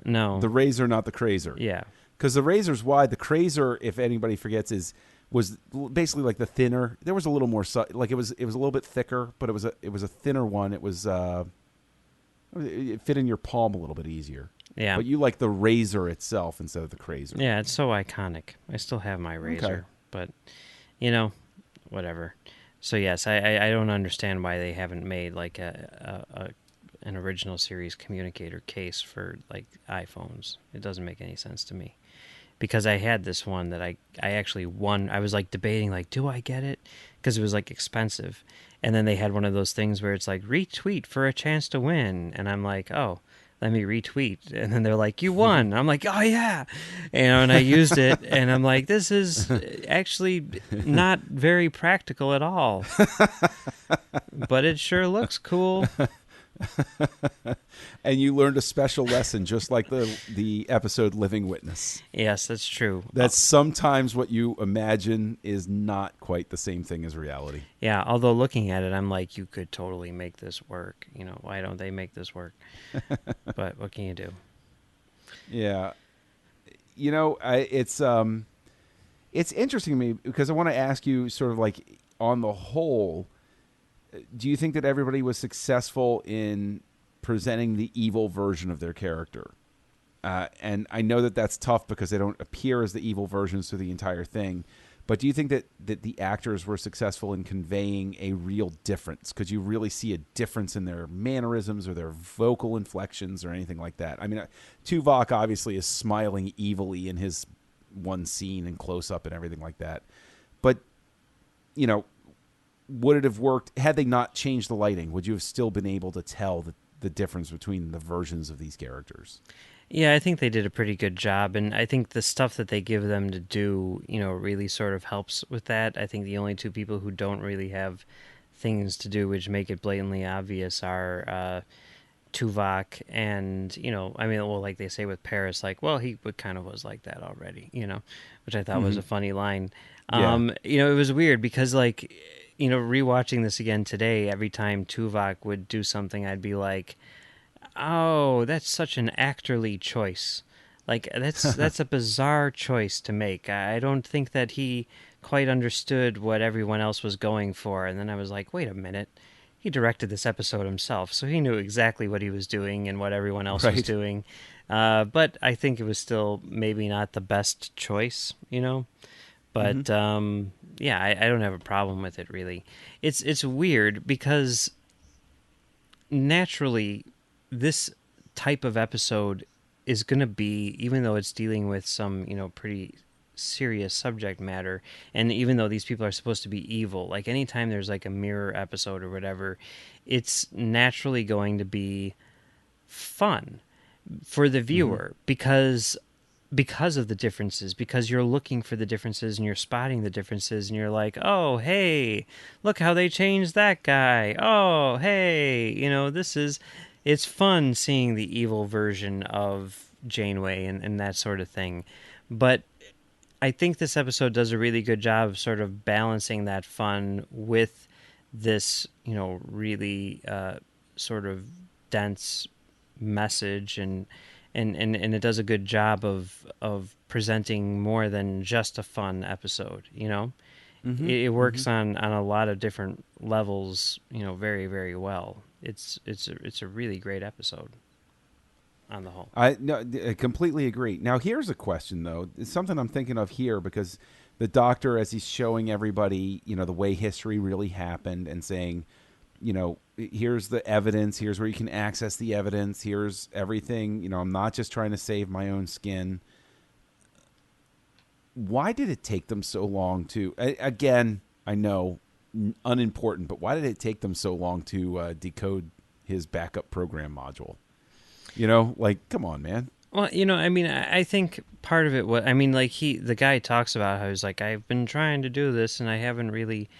No. The Razor, not the Crazer. Yeah. Because the Razor's wide. The Crazer, if anybody forgets, was basically like the thinner. There was a little more, like it was a little bit thicker, but it was a thinner one. It was it fit in your palm a little bit easier. Yeah. But you like the Razor itself instead of the Crazer. Yeah, it's so iconic. I still have my Razor, Okay. but, you know, whatever. So, yes, I don't understand why they haven't made, like, an original series communicator case for, like, iPhones. It doesn't make any sense to me. Because I had this one that I actually won. I was, like, debating, like, do I get it? Because it was, like, expensive. And then they had one of those things where it's, like, retweet for a chance to win. And I'm like, oh, let me retweet. And then they're like, you won. I'm like, oh, yeah. And I used it, and I'm like, this is actually not very practical at all. But it sure looks cool. And you learned a special lesson, just like the episode Living Witness. Yes, that's true. That sometimes what you imagine is not quite the same thing as reality. Yeah, although looking at it, I'm like, you could totally make this work. You know, why don't they make this work? But what can you do? Yeah. You know, it's interesting to me because I want to ask you sort of like on the whole, do you think that everybody was successful in presenting the evil version of their character? And I know that that's tough because they don't appear as the evil versions through the entire thing. But do you think that the actors were successful in conveying a real difference? Could you really see a difference in their mannerisms or their vocal inflections or anything like that? I mean, Tuvok obviously is smiling evilly in his one scene and close up and everything like that. But, you know, would it have worked had they not changed the lighting? Would you have still been able to tell the difference between the versions of these characters? Yeah, I think they did a pretty good job, and I think the stuff that they give them to do, you know, really sort of helps with that. I think the only two people who don't really have things to do which make it blatantly obvious are Tuvok and, you know, I mean, well, like they say with Paris, like, well, he kind of was like that already, you know, which I thought was a funny line. Yeah. You know, it was weird because, like, you know, rewatching this again today, every time Tuvok would do something, I'd be like, oh, that's such an actorly choice. Like, that's a bizarre choice to make. I don't think that he quite understood what everyone else was going for. And then I was like, wait a minute. He directed this episode himself, so he knew exactly what he was doing and what everyone else was doing. But I think it was still maybe not the best choice, you know? But, yeah, I don't have a problem with it, really. It's weird because naturally this type of episode is going to be, even though it's dealing with some, you know, pretty serious subject matter, and even though these people are supposed to be evil, like anytime there's like a mirror episode or whatever, it's naturally going to be fun for the viewer because of the differences, because you're looking for the differences and you're spotting the differences and you're like, oh, hey, look how they changed that guy. Oh, hey, you know, it's fun seeing the evil version of Janeway and that sort of thing. But I think this episode does a really good job of sort of balancing that fun with this, you know, really sort of dense message, and it does a good job of presenting more than just a fun episode, you know? It works on a lot of different levels, you know, very, very well. It's a really great episode on the whole. I completely agree. Now, here's a question, though. It's something I'm thinking of here because the Doctor, as he's showing everybody, you know, the way history really happened and saying, here's the evidence. Here's where you can access the evidence. Here's everything. I'm not just trying to save my own skin. Why did it take them so long to, again, I know, unimportant, but why did it take them so long to decode his backup program module? Come on, man. Well, I think part of it was, the guy talks about how he's like, I've been trying to do this and I haven't really,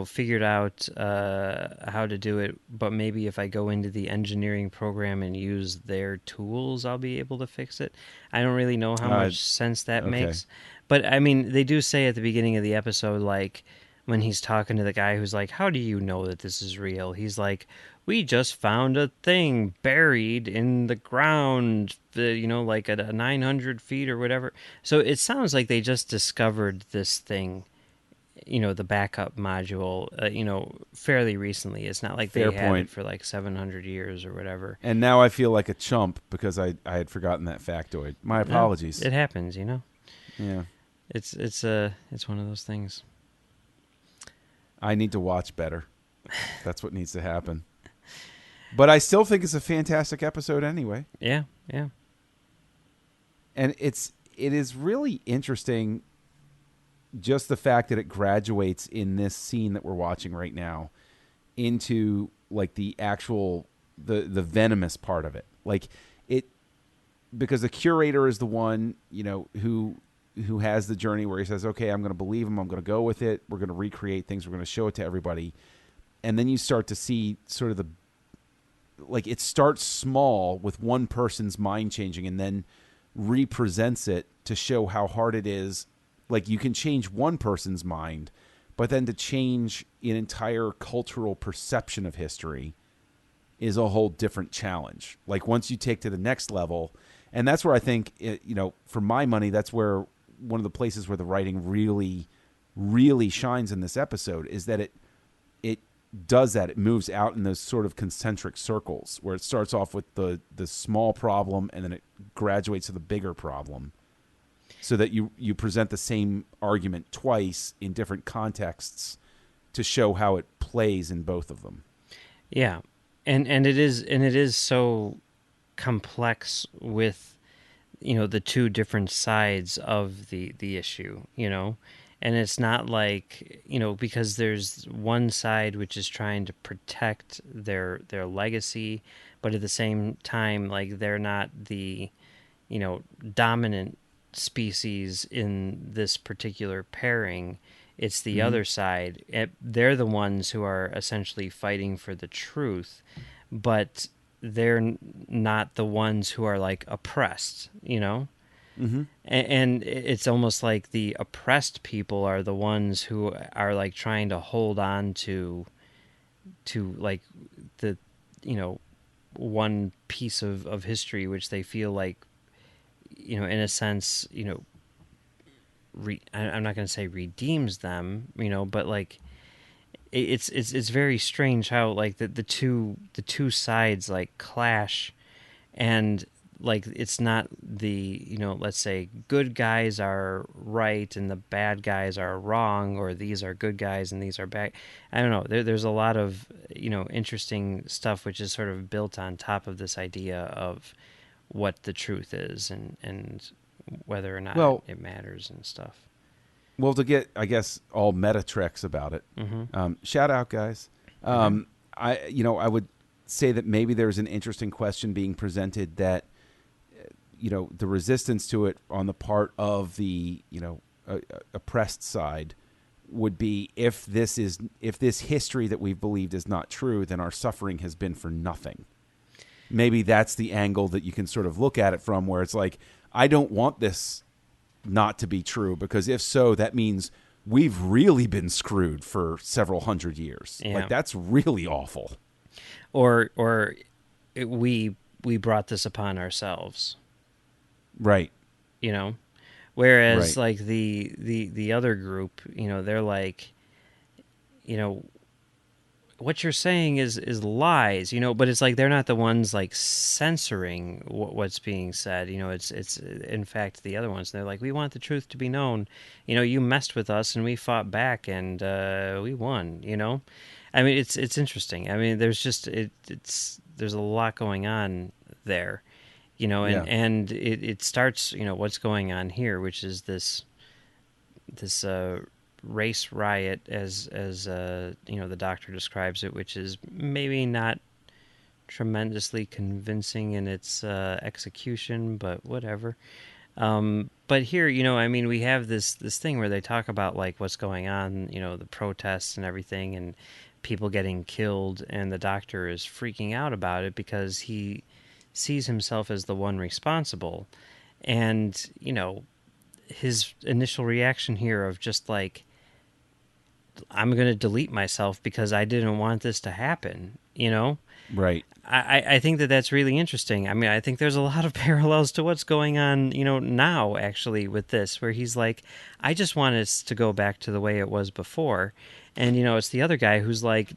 figured out how to do it, but maybe if I go into the engineering program and use their tools, I'll be able to fix it. I don't really know how much sense that makes. But, they do say at the beginning of the episode, like, when he's talking to the guy who's like, how do you know that this is real? He's like, we just found a thing buried in the ground, like at 900 feet or whatever. So it sounds like they just discovered this thing, the backup module, fairly recently. It's not like they had it for like 700 years or whatever. And now I feel like a chump because I had forgotten that factoid. My apologies. No, it happens, Yeah. It's one of those things. I need to watch better. That's what needs to happen. But I still think it's a fantastic episode anyway. Yeah. And it is really interesting, just the fact that it graduates in this scene that we're watching right now into like the actual the venomous part of it. Like it, because the curator is the one, who has the journey where he says, okay, I'm going to believe him. I'm going to go with it. We're going to recreate things. We're going to show it to everybody. And then you start to see sort of it starts small with one person's mind changing and then represents it to show how hard it is. Like you can change one person's mind, but then to change an entire cultural perception of history is a whole different challenge. Like once you take to the next level, and that's where I think, for my money, that's where one of the places where the writing really, really shines in this episode is that it does that. It moves out in those sort of concentric circles where it starts off with the small problem and then it graduates to the bigger problem, so that you present the same argument twice in different contexts to show how it plays in both of them. Yeah. And it is so complex with the two different sides of the issue, and it's not like, because there's one side which is trying to protect their legacy, but at the same time, like, they're not the, dominant species in this particular pairing. It's the other side. They're the ones who are essentially fighting for the truth, but they're not the ones who are like oppressed, Mm-hmm. And it's almost like the oppressed people are the ones who are like trying to hold on to like the, one piece of history which they feel like, in a sense, I'm not going to say redeems them, but like it's very strange how like the two sides like clash, and like it's not the, let's say good guys are right and the bad guys are wrong, or these are good guys and these are bad. I don't know. There's a lot of, interesting stuff which is sort of built on top of this idea of what the truth is and whether or not it matters and stuff. Well, to get, I guess, all meta-treks about it, shout out, guys. I would say that maybe there's an interesting question being presented that, the resistance to it on the part of the, oppressed side would be, if this history that we've believed is not true, then our suffering has been for nothing. Maybe that's the angle that you can sort of look at it from, where it's like, I don't want this not to be true, because if so, that means we've really been screwed for several hundred years. Yeah. Like, that's really awful. Or we brought this upon ourselves. Right. Whereas like the other group, they're like, what you're saying is lies, but it's like they're not the ones like censoring what's being said. It's in fact the other ones. They're like, we want the truth to be known. You messed with us and we fought back and we won. I mean, it's interesting. I mean, there's just there's a lot going on there, Yeah. and it starts, what's going on here, which is this race riot, as the Doctor describes it, which is maybe not tremendously convincing in its execution, but whatever. But here, I mean, we have this thing where they talk about like what's going on, the protests and everything, and people getting killed, and the Doctor is freaking out about it because he sees himself as the one responsible, and his initial reaction here of just like, I'm going to delete myself because I didn't want this to happen, Right. I think that's really interesting. I mean, I think there's a lot of parallels to what's going on, now actually with this, where he's like, I just want us to go back to the way it was before. And, it's the other guy who's like,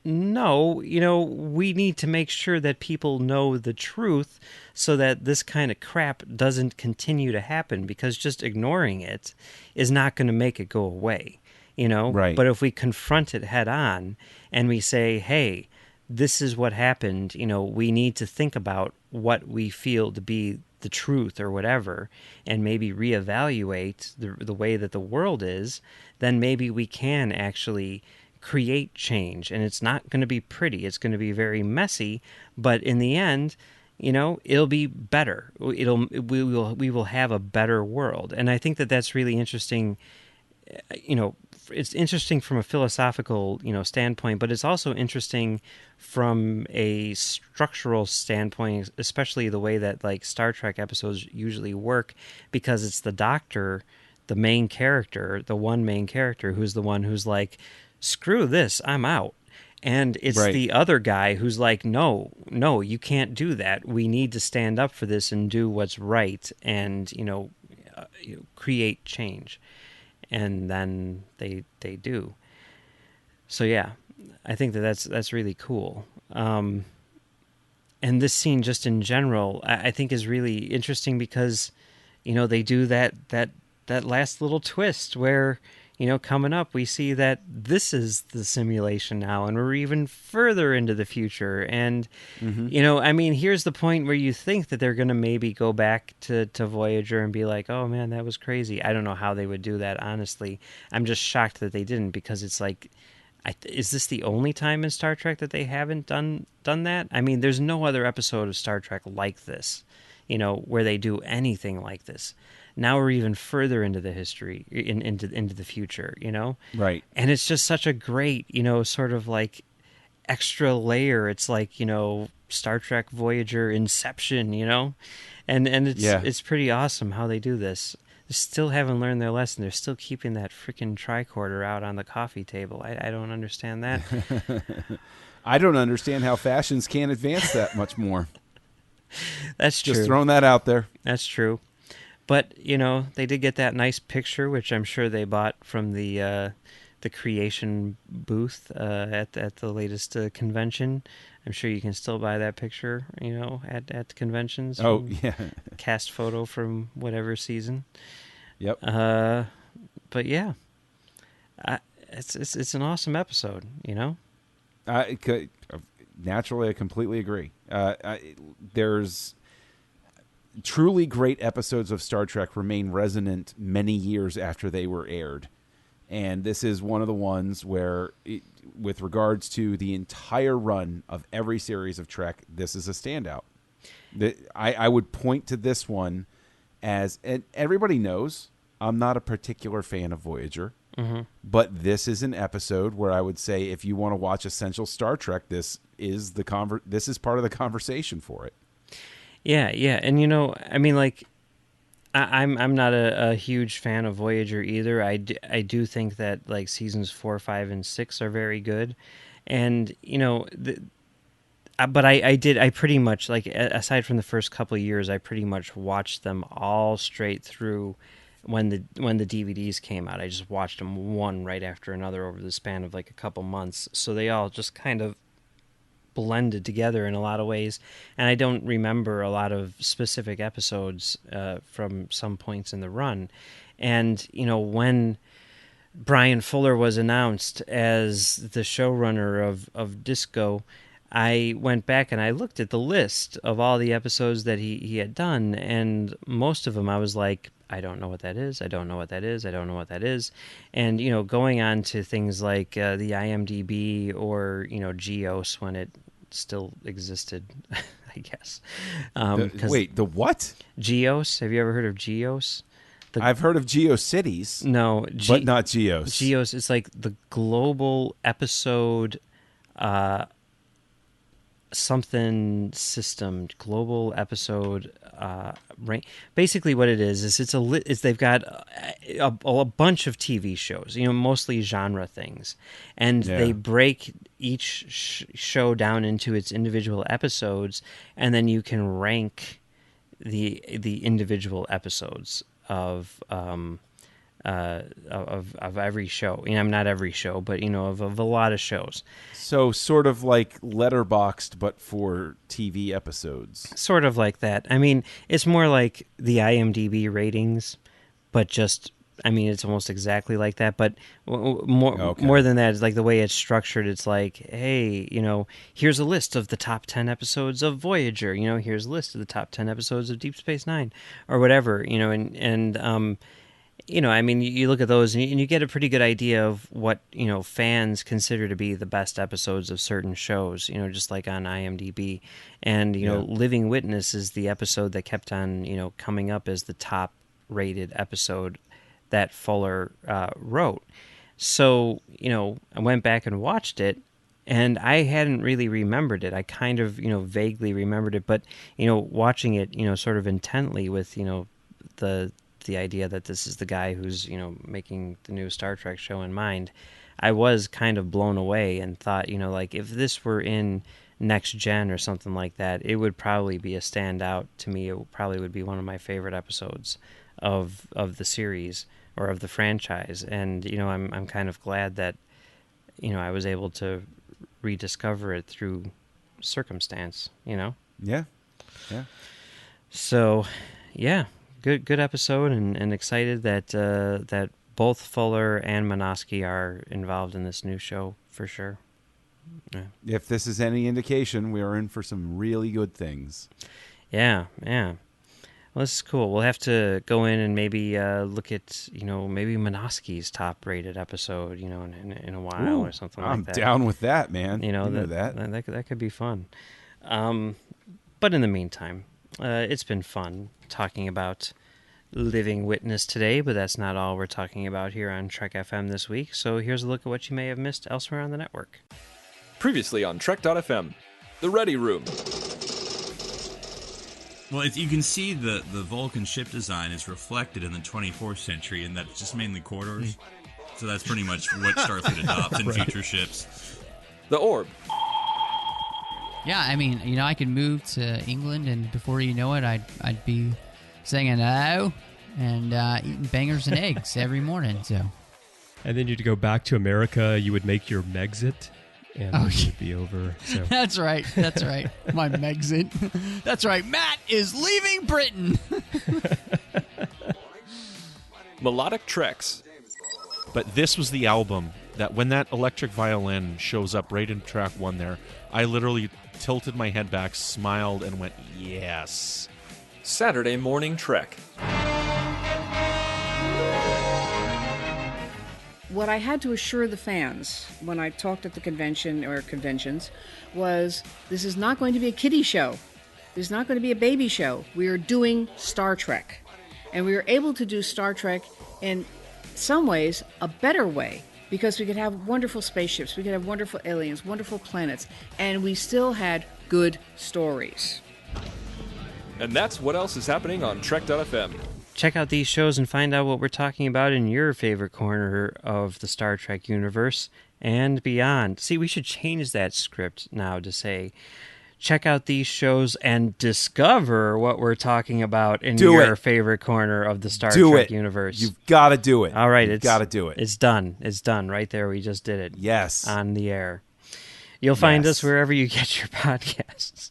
no, we need to make sure that people know the truth so that this kind of crap doesn't continue to happen, because just ignoring it is not going to make it go away, Right. But if we confront it head on and we say, hey, this is what happened, we need to think about what we feel to be the truth or whatever, and maybe reevaluate the way that the world is, then maybe we can actually create change. And it's not going to be pretty. It's going to be very messy, but in the end, it'll be better. We will have a better world. And I think that's really interesting. It's interesting from a philosophical, standpoint, but it's also interesting from a structural standpoint, especially the way that like Star Trek episodes usually work, because it's the Doctor, the main character, the one main character who's the one who's like, screw this, I'm out. And it's Right. the other guy who's like, no, you can't do that. We need to stand up for this and do what's right, and, create change. And then they do. So yeah, I think that's really cool. And this scene, just in general, I think is really interesting because, they do that last little twist where, coming up, we see that this is the simulation now, and we're even further into the future. And, I mean, here's the point where you think that they're going to maybe go back to Voyager and be like, oh man, that was crazy. I don't know how they would do that, honestly. I'm just shocked that they didn't, because it's like, is this the only time in Star Trek that they haven't done that? I mean, there's no other episode of Star Trek like this, where they do anything like this. Now we're even further into the history, into the future, Right. And it's just such a great, sort of like extra layer. It's like, Star Trek Voyager Inception, and it's pretty awesome how they do this. They still haven't learned their lesson. They're still keeping that freaking tricorder out on the coffee table. I don't understand that. I don't understand how fashions can't advance that much more. That's true. Just throwing that out there. That's true. But, they did get that nice picture, which I'm sure they bought from the creation booth at the latest convention. I'm sure you can still buy that picture, at conventions. Oh, yeah. Cast photo from whatever season. Yep. But yeah, it's an awesome episode, Naturally, I completely agree. There's truly great episodes of Star Trek remain resonant many years after they were aired. And this is one of the ones where, with regards to the entire run of every series of Trek, this is a standout. I would point to this one as, and everybody knows I'm not a particular fan of Voyager, but this is an episode where I would say if you want to watch essential Star Trek, this is this is part of the conversation for it. Yeah, and I mean, like, I'm not a huge fan of Voyager either. I do think that like seasons 4, 5, and 6 are very good, and but I pretty much, like, aside from the first couple of years, I pretty much watched them all straight through when the DVDs came out. I just watched them one right after another over the span of like a couple months, so they all just kind of blended together in a lot of ways, and I don't remember a lot of specific episodes from some points in the run. And when Bryan Fuller was announced as the showrunner of Disco, I went back and I looked at the list of all the episodes that he had done, and most of them I was like, I don't know what that is, I don't know what that is, I don't know what that is. And, going on to things like the IMDb or, Geos when it still existed, I guess. The what? Geos? Have you ever heard of Geos? I've heard of GeoCities. No. But not Geos. Geos is like the global episode something system, global episode rank. Basically what it is they've got a bunch of TV shows, mostly genre things, and they break each show down into its individual episodes, and then you can rank the individual episodes of every show. Not every show, but of a lot of shows. So sort of like Letterboxd, but for TV episodes. Sort of like that. I mean, it's more like the IMDb ratings, but just, it's almost exactly like that. But more than that, it's like the way it's structured. It's like, hey, here's a list of the top 10 episodes of Voyager. Here's a list of the top 10 episodes of Deep Space Nine, or whatever. You look at those and you get a pretty good idea of what, fans consider to be the best episodes of certain shows, just like on IMDb. And, Living Witness is the episode that kept on, coming up as the top rated episode that Fuller wrote. So, I went back and watched it, and I hadn't really remembered it. I kind of, vaguely remembered it, but, watching it, sort of intently with, the idea that this is the guy who's, making the new Star Trek show in mind, I was kind of blown away and thought, like if this were in Next Gen or something like that, it would probably be a standout to me. It probably would be one of my favorite episodes of the series or of the franchise. And, I'm kind of glad that, I was able to rediscover it through circumstance, Yeah. Yeah. So, yeah. Good episode, and excited that both Fuller and Menosky are involved in this new show for sure. Yeah. If this is any indication, we are in for some really good things. Yeah. Well, this is cool. We'll have to go in and maybe look at maybe Menosky's top rated episode in a while. Ooh, or something like that. I'm down with that, man. That could be fun. But in the meantime, it's been fun talking about Living Witness today, but that's not all we're talking about here on Trek FM this week. So here's a look at what you may have missed elsewhere on the network. Previously on Trek.fm, The Ready Room. Well, you can see the Vulcan ship design is reflected in the 24th century, and that's just mainly corridors. So that's pretty much what Starfleet adopts in future ships. The Orb. Yeah, I could move to England, and before you know it, I'd be singing hello and eating bangers and eggs every morning. So, and then you'd go back to America. You would make your Megxit, and it would be over. So. That's right. My Megxit. That's right. Matt is leaving Britain. Melodic Treks. But this was the album that when that electric violin shows up right in track 1 there, I literally tilted my head back, smiled, and went, yes. Saturday Morning Trek. What I had to assure the fans when I talked at the convention or conventions was this is not going to be a kiddie show. This is not going to be a baby show. We are doing Star Trek. And we were able to do Star Trek in some ways a better way, because we could have wonderful spaceships, we could have wonderful aliens, wonderful planets, and we still had good stories. And that's what else is happening on Trek.fm. Check out these shows and find out what we're talking about in your favorite corner of the Star Trek universe and beyond. See, we should change that script now to say, check out these shows and discover what we're talking about in your favorite corner of the Star Trek universe. You've got to do it. All right. You've got to do it. It's done. It's done right there. We just did it. Yes. On the air. You'll find us wherever you get your podcasts.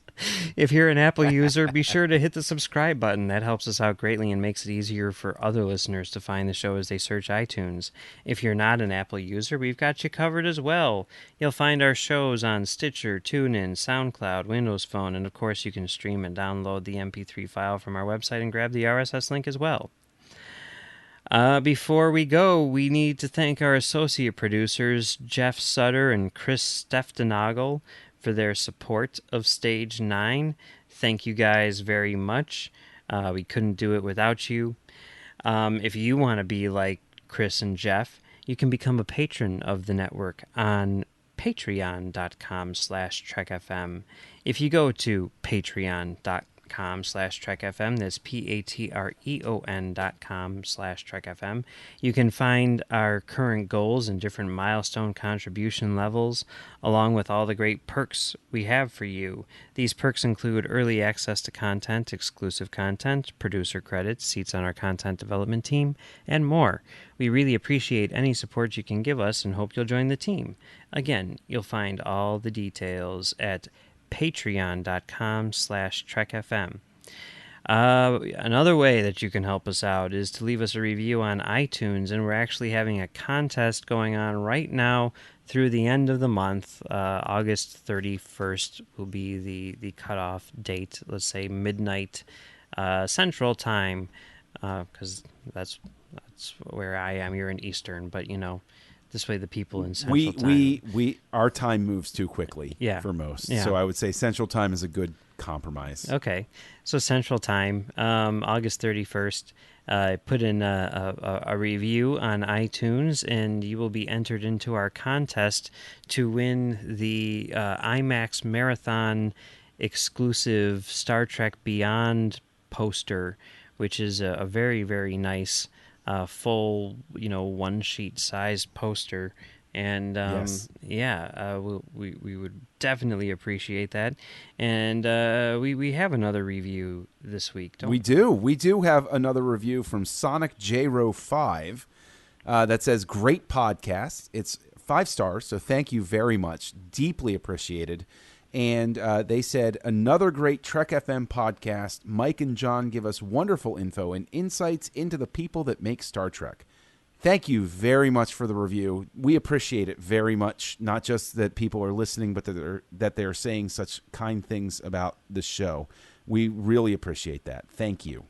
If you're an Apple user, be sure to hit the subscribe button. That helps us out greatly and makes it easier for other listeners to find the show as they search iTunes. If you're not an Apple user, we've got you covered as well. You'll find our shows on Stitcher, TuneIn, SoundCloud, Windows Phone, and of course you can stream and download the MP3 file from our website and grab the RSS link as well. Before we go, we need to thank our associate producers, Jeff Sutter and Chris Stenftenagel, for their support of Stage 9. Thank you guys very much. We couldn't do it without you. If you want to be like Chris and Jeff, you can become a patron of the network on patreon.com/trekfm. If you go to patreon.com/trekfm, that's patreon.com/trekfm, you can find our current goals and different milestone contribution levels, along with all the great perks we have for you. These perks include early access to content, exclusive content, producer credits, seats on our content development team, and more. We really appreciate any support you can give us and hope you'll join the team. Again, you'll find all the details at patreon.com/trekfm. Another way that you can help us out is to leave us a review on iTunes, and we're actually having a contest going on right now through the end of the month. August 31st will be the cutoff date, let's say midnight Central Time, because that's where I am. You're in Eastern, but this way the people in Central Time. Our time moves too quickly for most. Yeah. So I would say Central Time is a good compromise. Okay. So Central Time, August 31st, put in a review on iTunes, and you will be entered into our contest to win the IMAX Marathon exclusive Star Trek Beyond poster, which is a very, very nice full, one sheet size poster, and we would definitely appreciate that. And we have another review this week, don't we? We do have another review from Sonic J-Ro 5 that says, "Great podcast." It's 5 stars, so thank you very much. Deeply appreciated. And they said, "Another great Trek FM podcast. Mike and John give us wonderful info and insights into the people that make Star Trek." Thank you very much for the review. We appreciate it very much. Not just that people are listening, but that they're saying such kind things about the show. We really appreciate that. Thank you.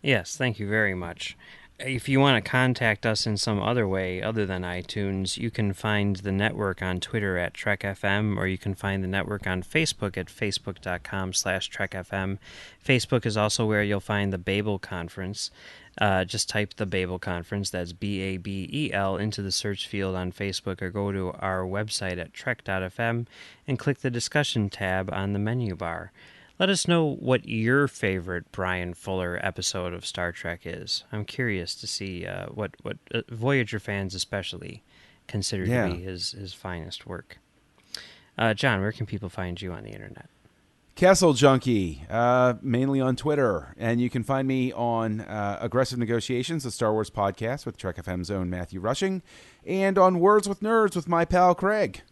Yes, thank you very much. If you want to contact us in some other way other than iTunes, you can find the network on Twitter at TrekFM, or you can find the network on Facebook at facebook.com/TrekFM. Facebook is also where you'll find the Babel Conference. Just type the Babel Conference, that's Babel, into the search field on Facebook, or go to our website at trek.fm and click the discussion tab on the menu bar. Let us know what your favorite Bryan Fuller episode of Star Trek is. I'm curious to see what Voyager fans especially consider to be his finest work. John, where can people find you on the internet? Castle Junkie, mainly on Twitter. And you can find me on Aggressive Negotiations, a Star Wars podcast with Trek FM's own Matthew Rushing, and on Words with Nerds with my pal Craig.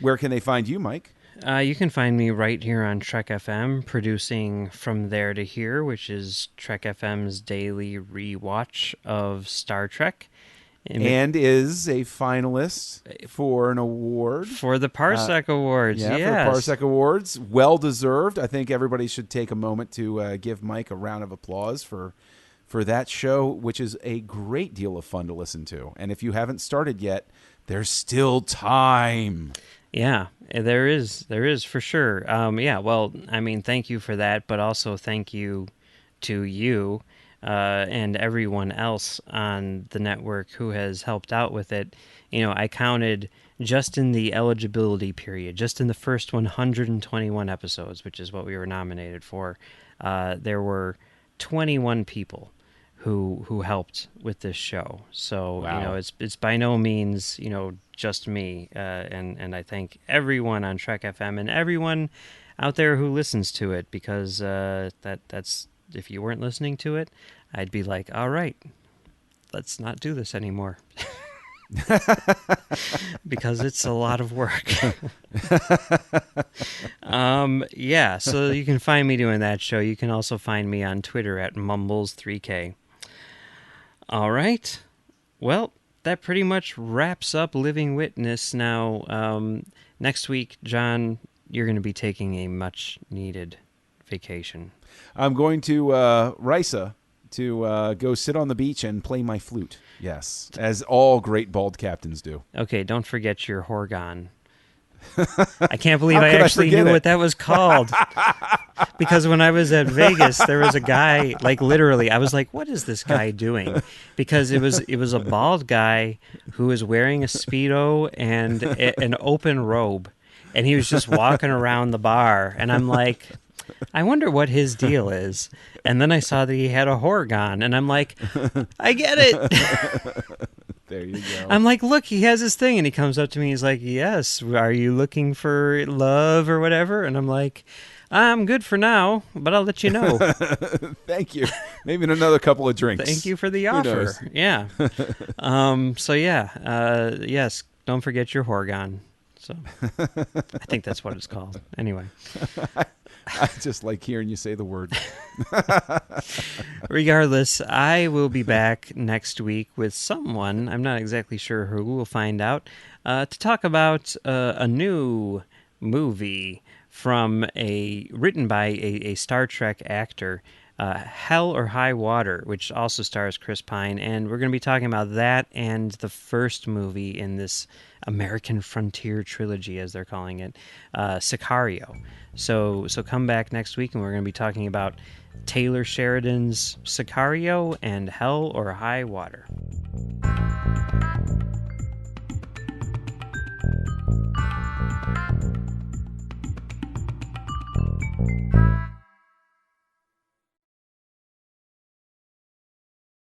Where can they find you, Mike? You can find me right here on Trek FM, producing From There to Here, which is Trek FM's daily rewatch of Star Trek. And is a finalist for an award. For the Parsec Awards, yes. For the Parsec Awards. Well-deserved. I think everybody should take a moment to give Mike a round of applause for that show, which is a great deal of fun to listen to. And if you haven't started yet, there's still time. Yeah, there is for sure. Well, I mean, thank you for that, but also thank you to you and everyone else on the network who has helped out with it. I counted just in the eligibility period, just in the first 121 episodes, which is what we were nominated for, there were 21 people who helped with this show. So, wow. It's by no means, just me. And I thank everyone on Trek FM and everyone out there who listens to it, because that's if you weren't listening to it, I'd be like, all right, let's not do this anymore. Because it's a lot of work. Yeah, so you can find me doing that show. You can also find me on Twitter at Mumbles3K. All right. Well, that pretty much wraps up Living Witness. Now, next week, John, you're going to be taking a much-needed vacation. I'm going to Risa to go sit on the beach and play my flute. Yes, as all great bald captains do. Okay, don't forget your horgon. I can't believe I actually knew what that was called. Because when I was at Vegas, there was a guy, like literally, I was like, what is this guy doing? Because it was a bald guy who was wearing a Speedo and an open robe. And he was just walking around the bar. And I'm like, I wonder what his deal is. And then I saw that he had a horgon. And I'm like, I get it. There you go. I'm like, look, he has his thing. And he comes up to me. He's like, yes, are you looking for love or whatever? And I'm like, I'm good for now, but I'll let you know. Thank you. Maybe in another couple of drinks. Thank you for the offer. Yeah. Yes, don't forget your horgon. So I think that's what it's called. Anyway. I just like hearing you say the word. Regardless, I will be back next week with someone, I'm not exactly sure who, we'll find out, to talk about a new movie written by a Star Trek actor, Hell or High Water, which also stars Chris Pine, and we're going to be talking about that and the first movie in this American Frontier trilogy, as they're calling it, Sicario. So come back next week, and we're going to be talking about Taylor Sheridan's Sicario and Hell or High Water.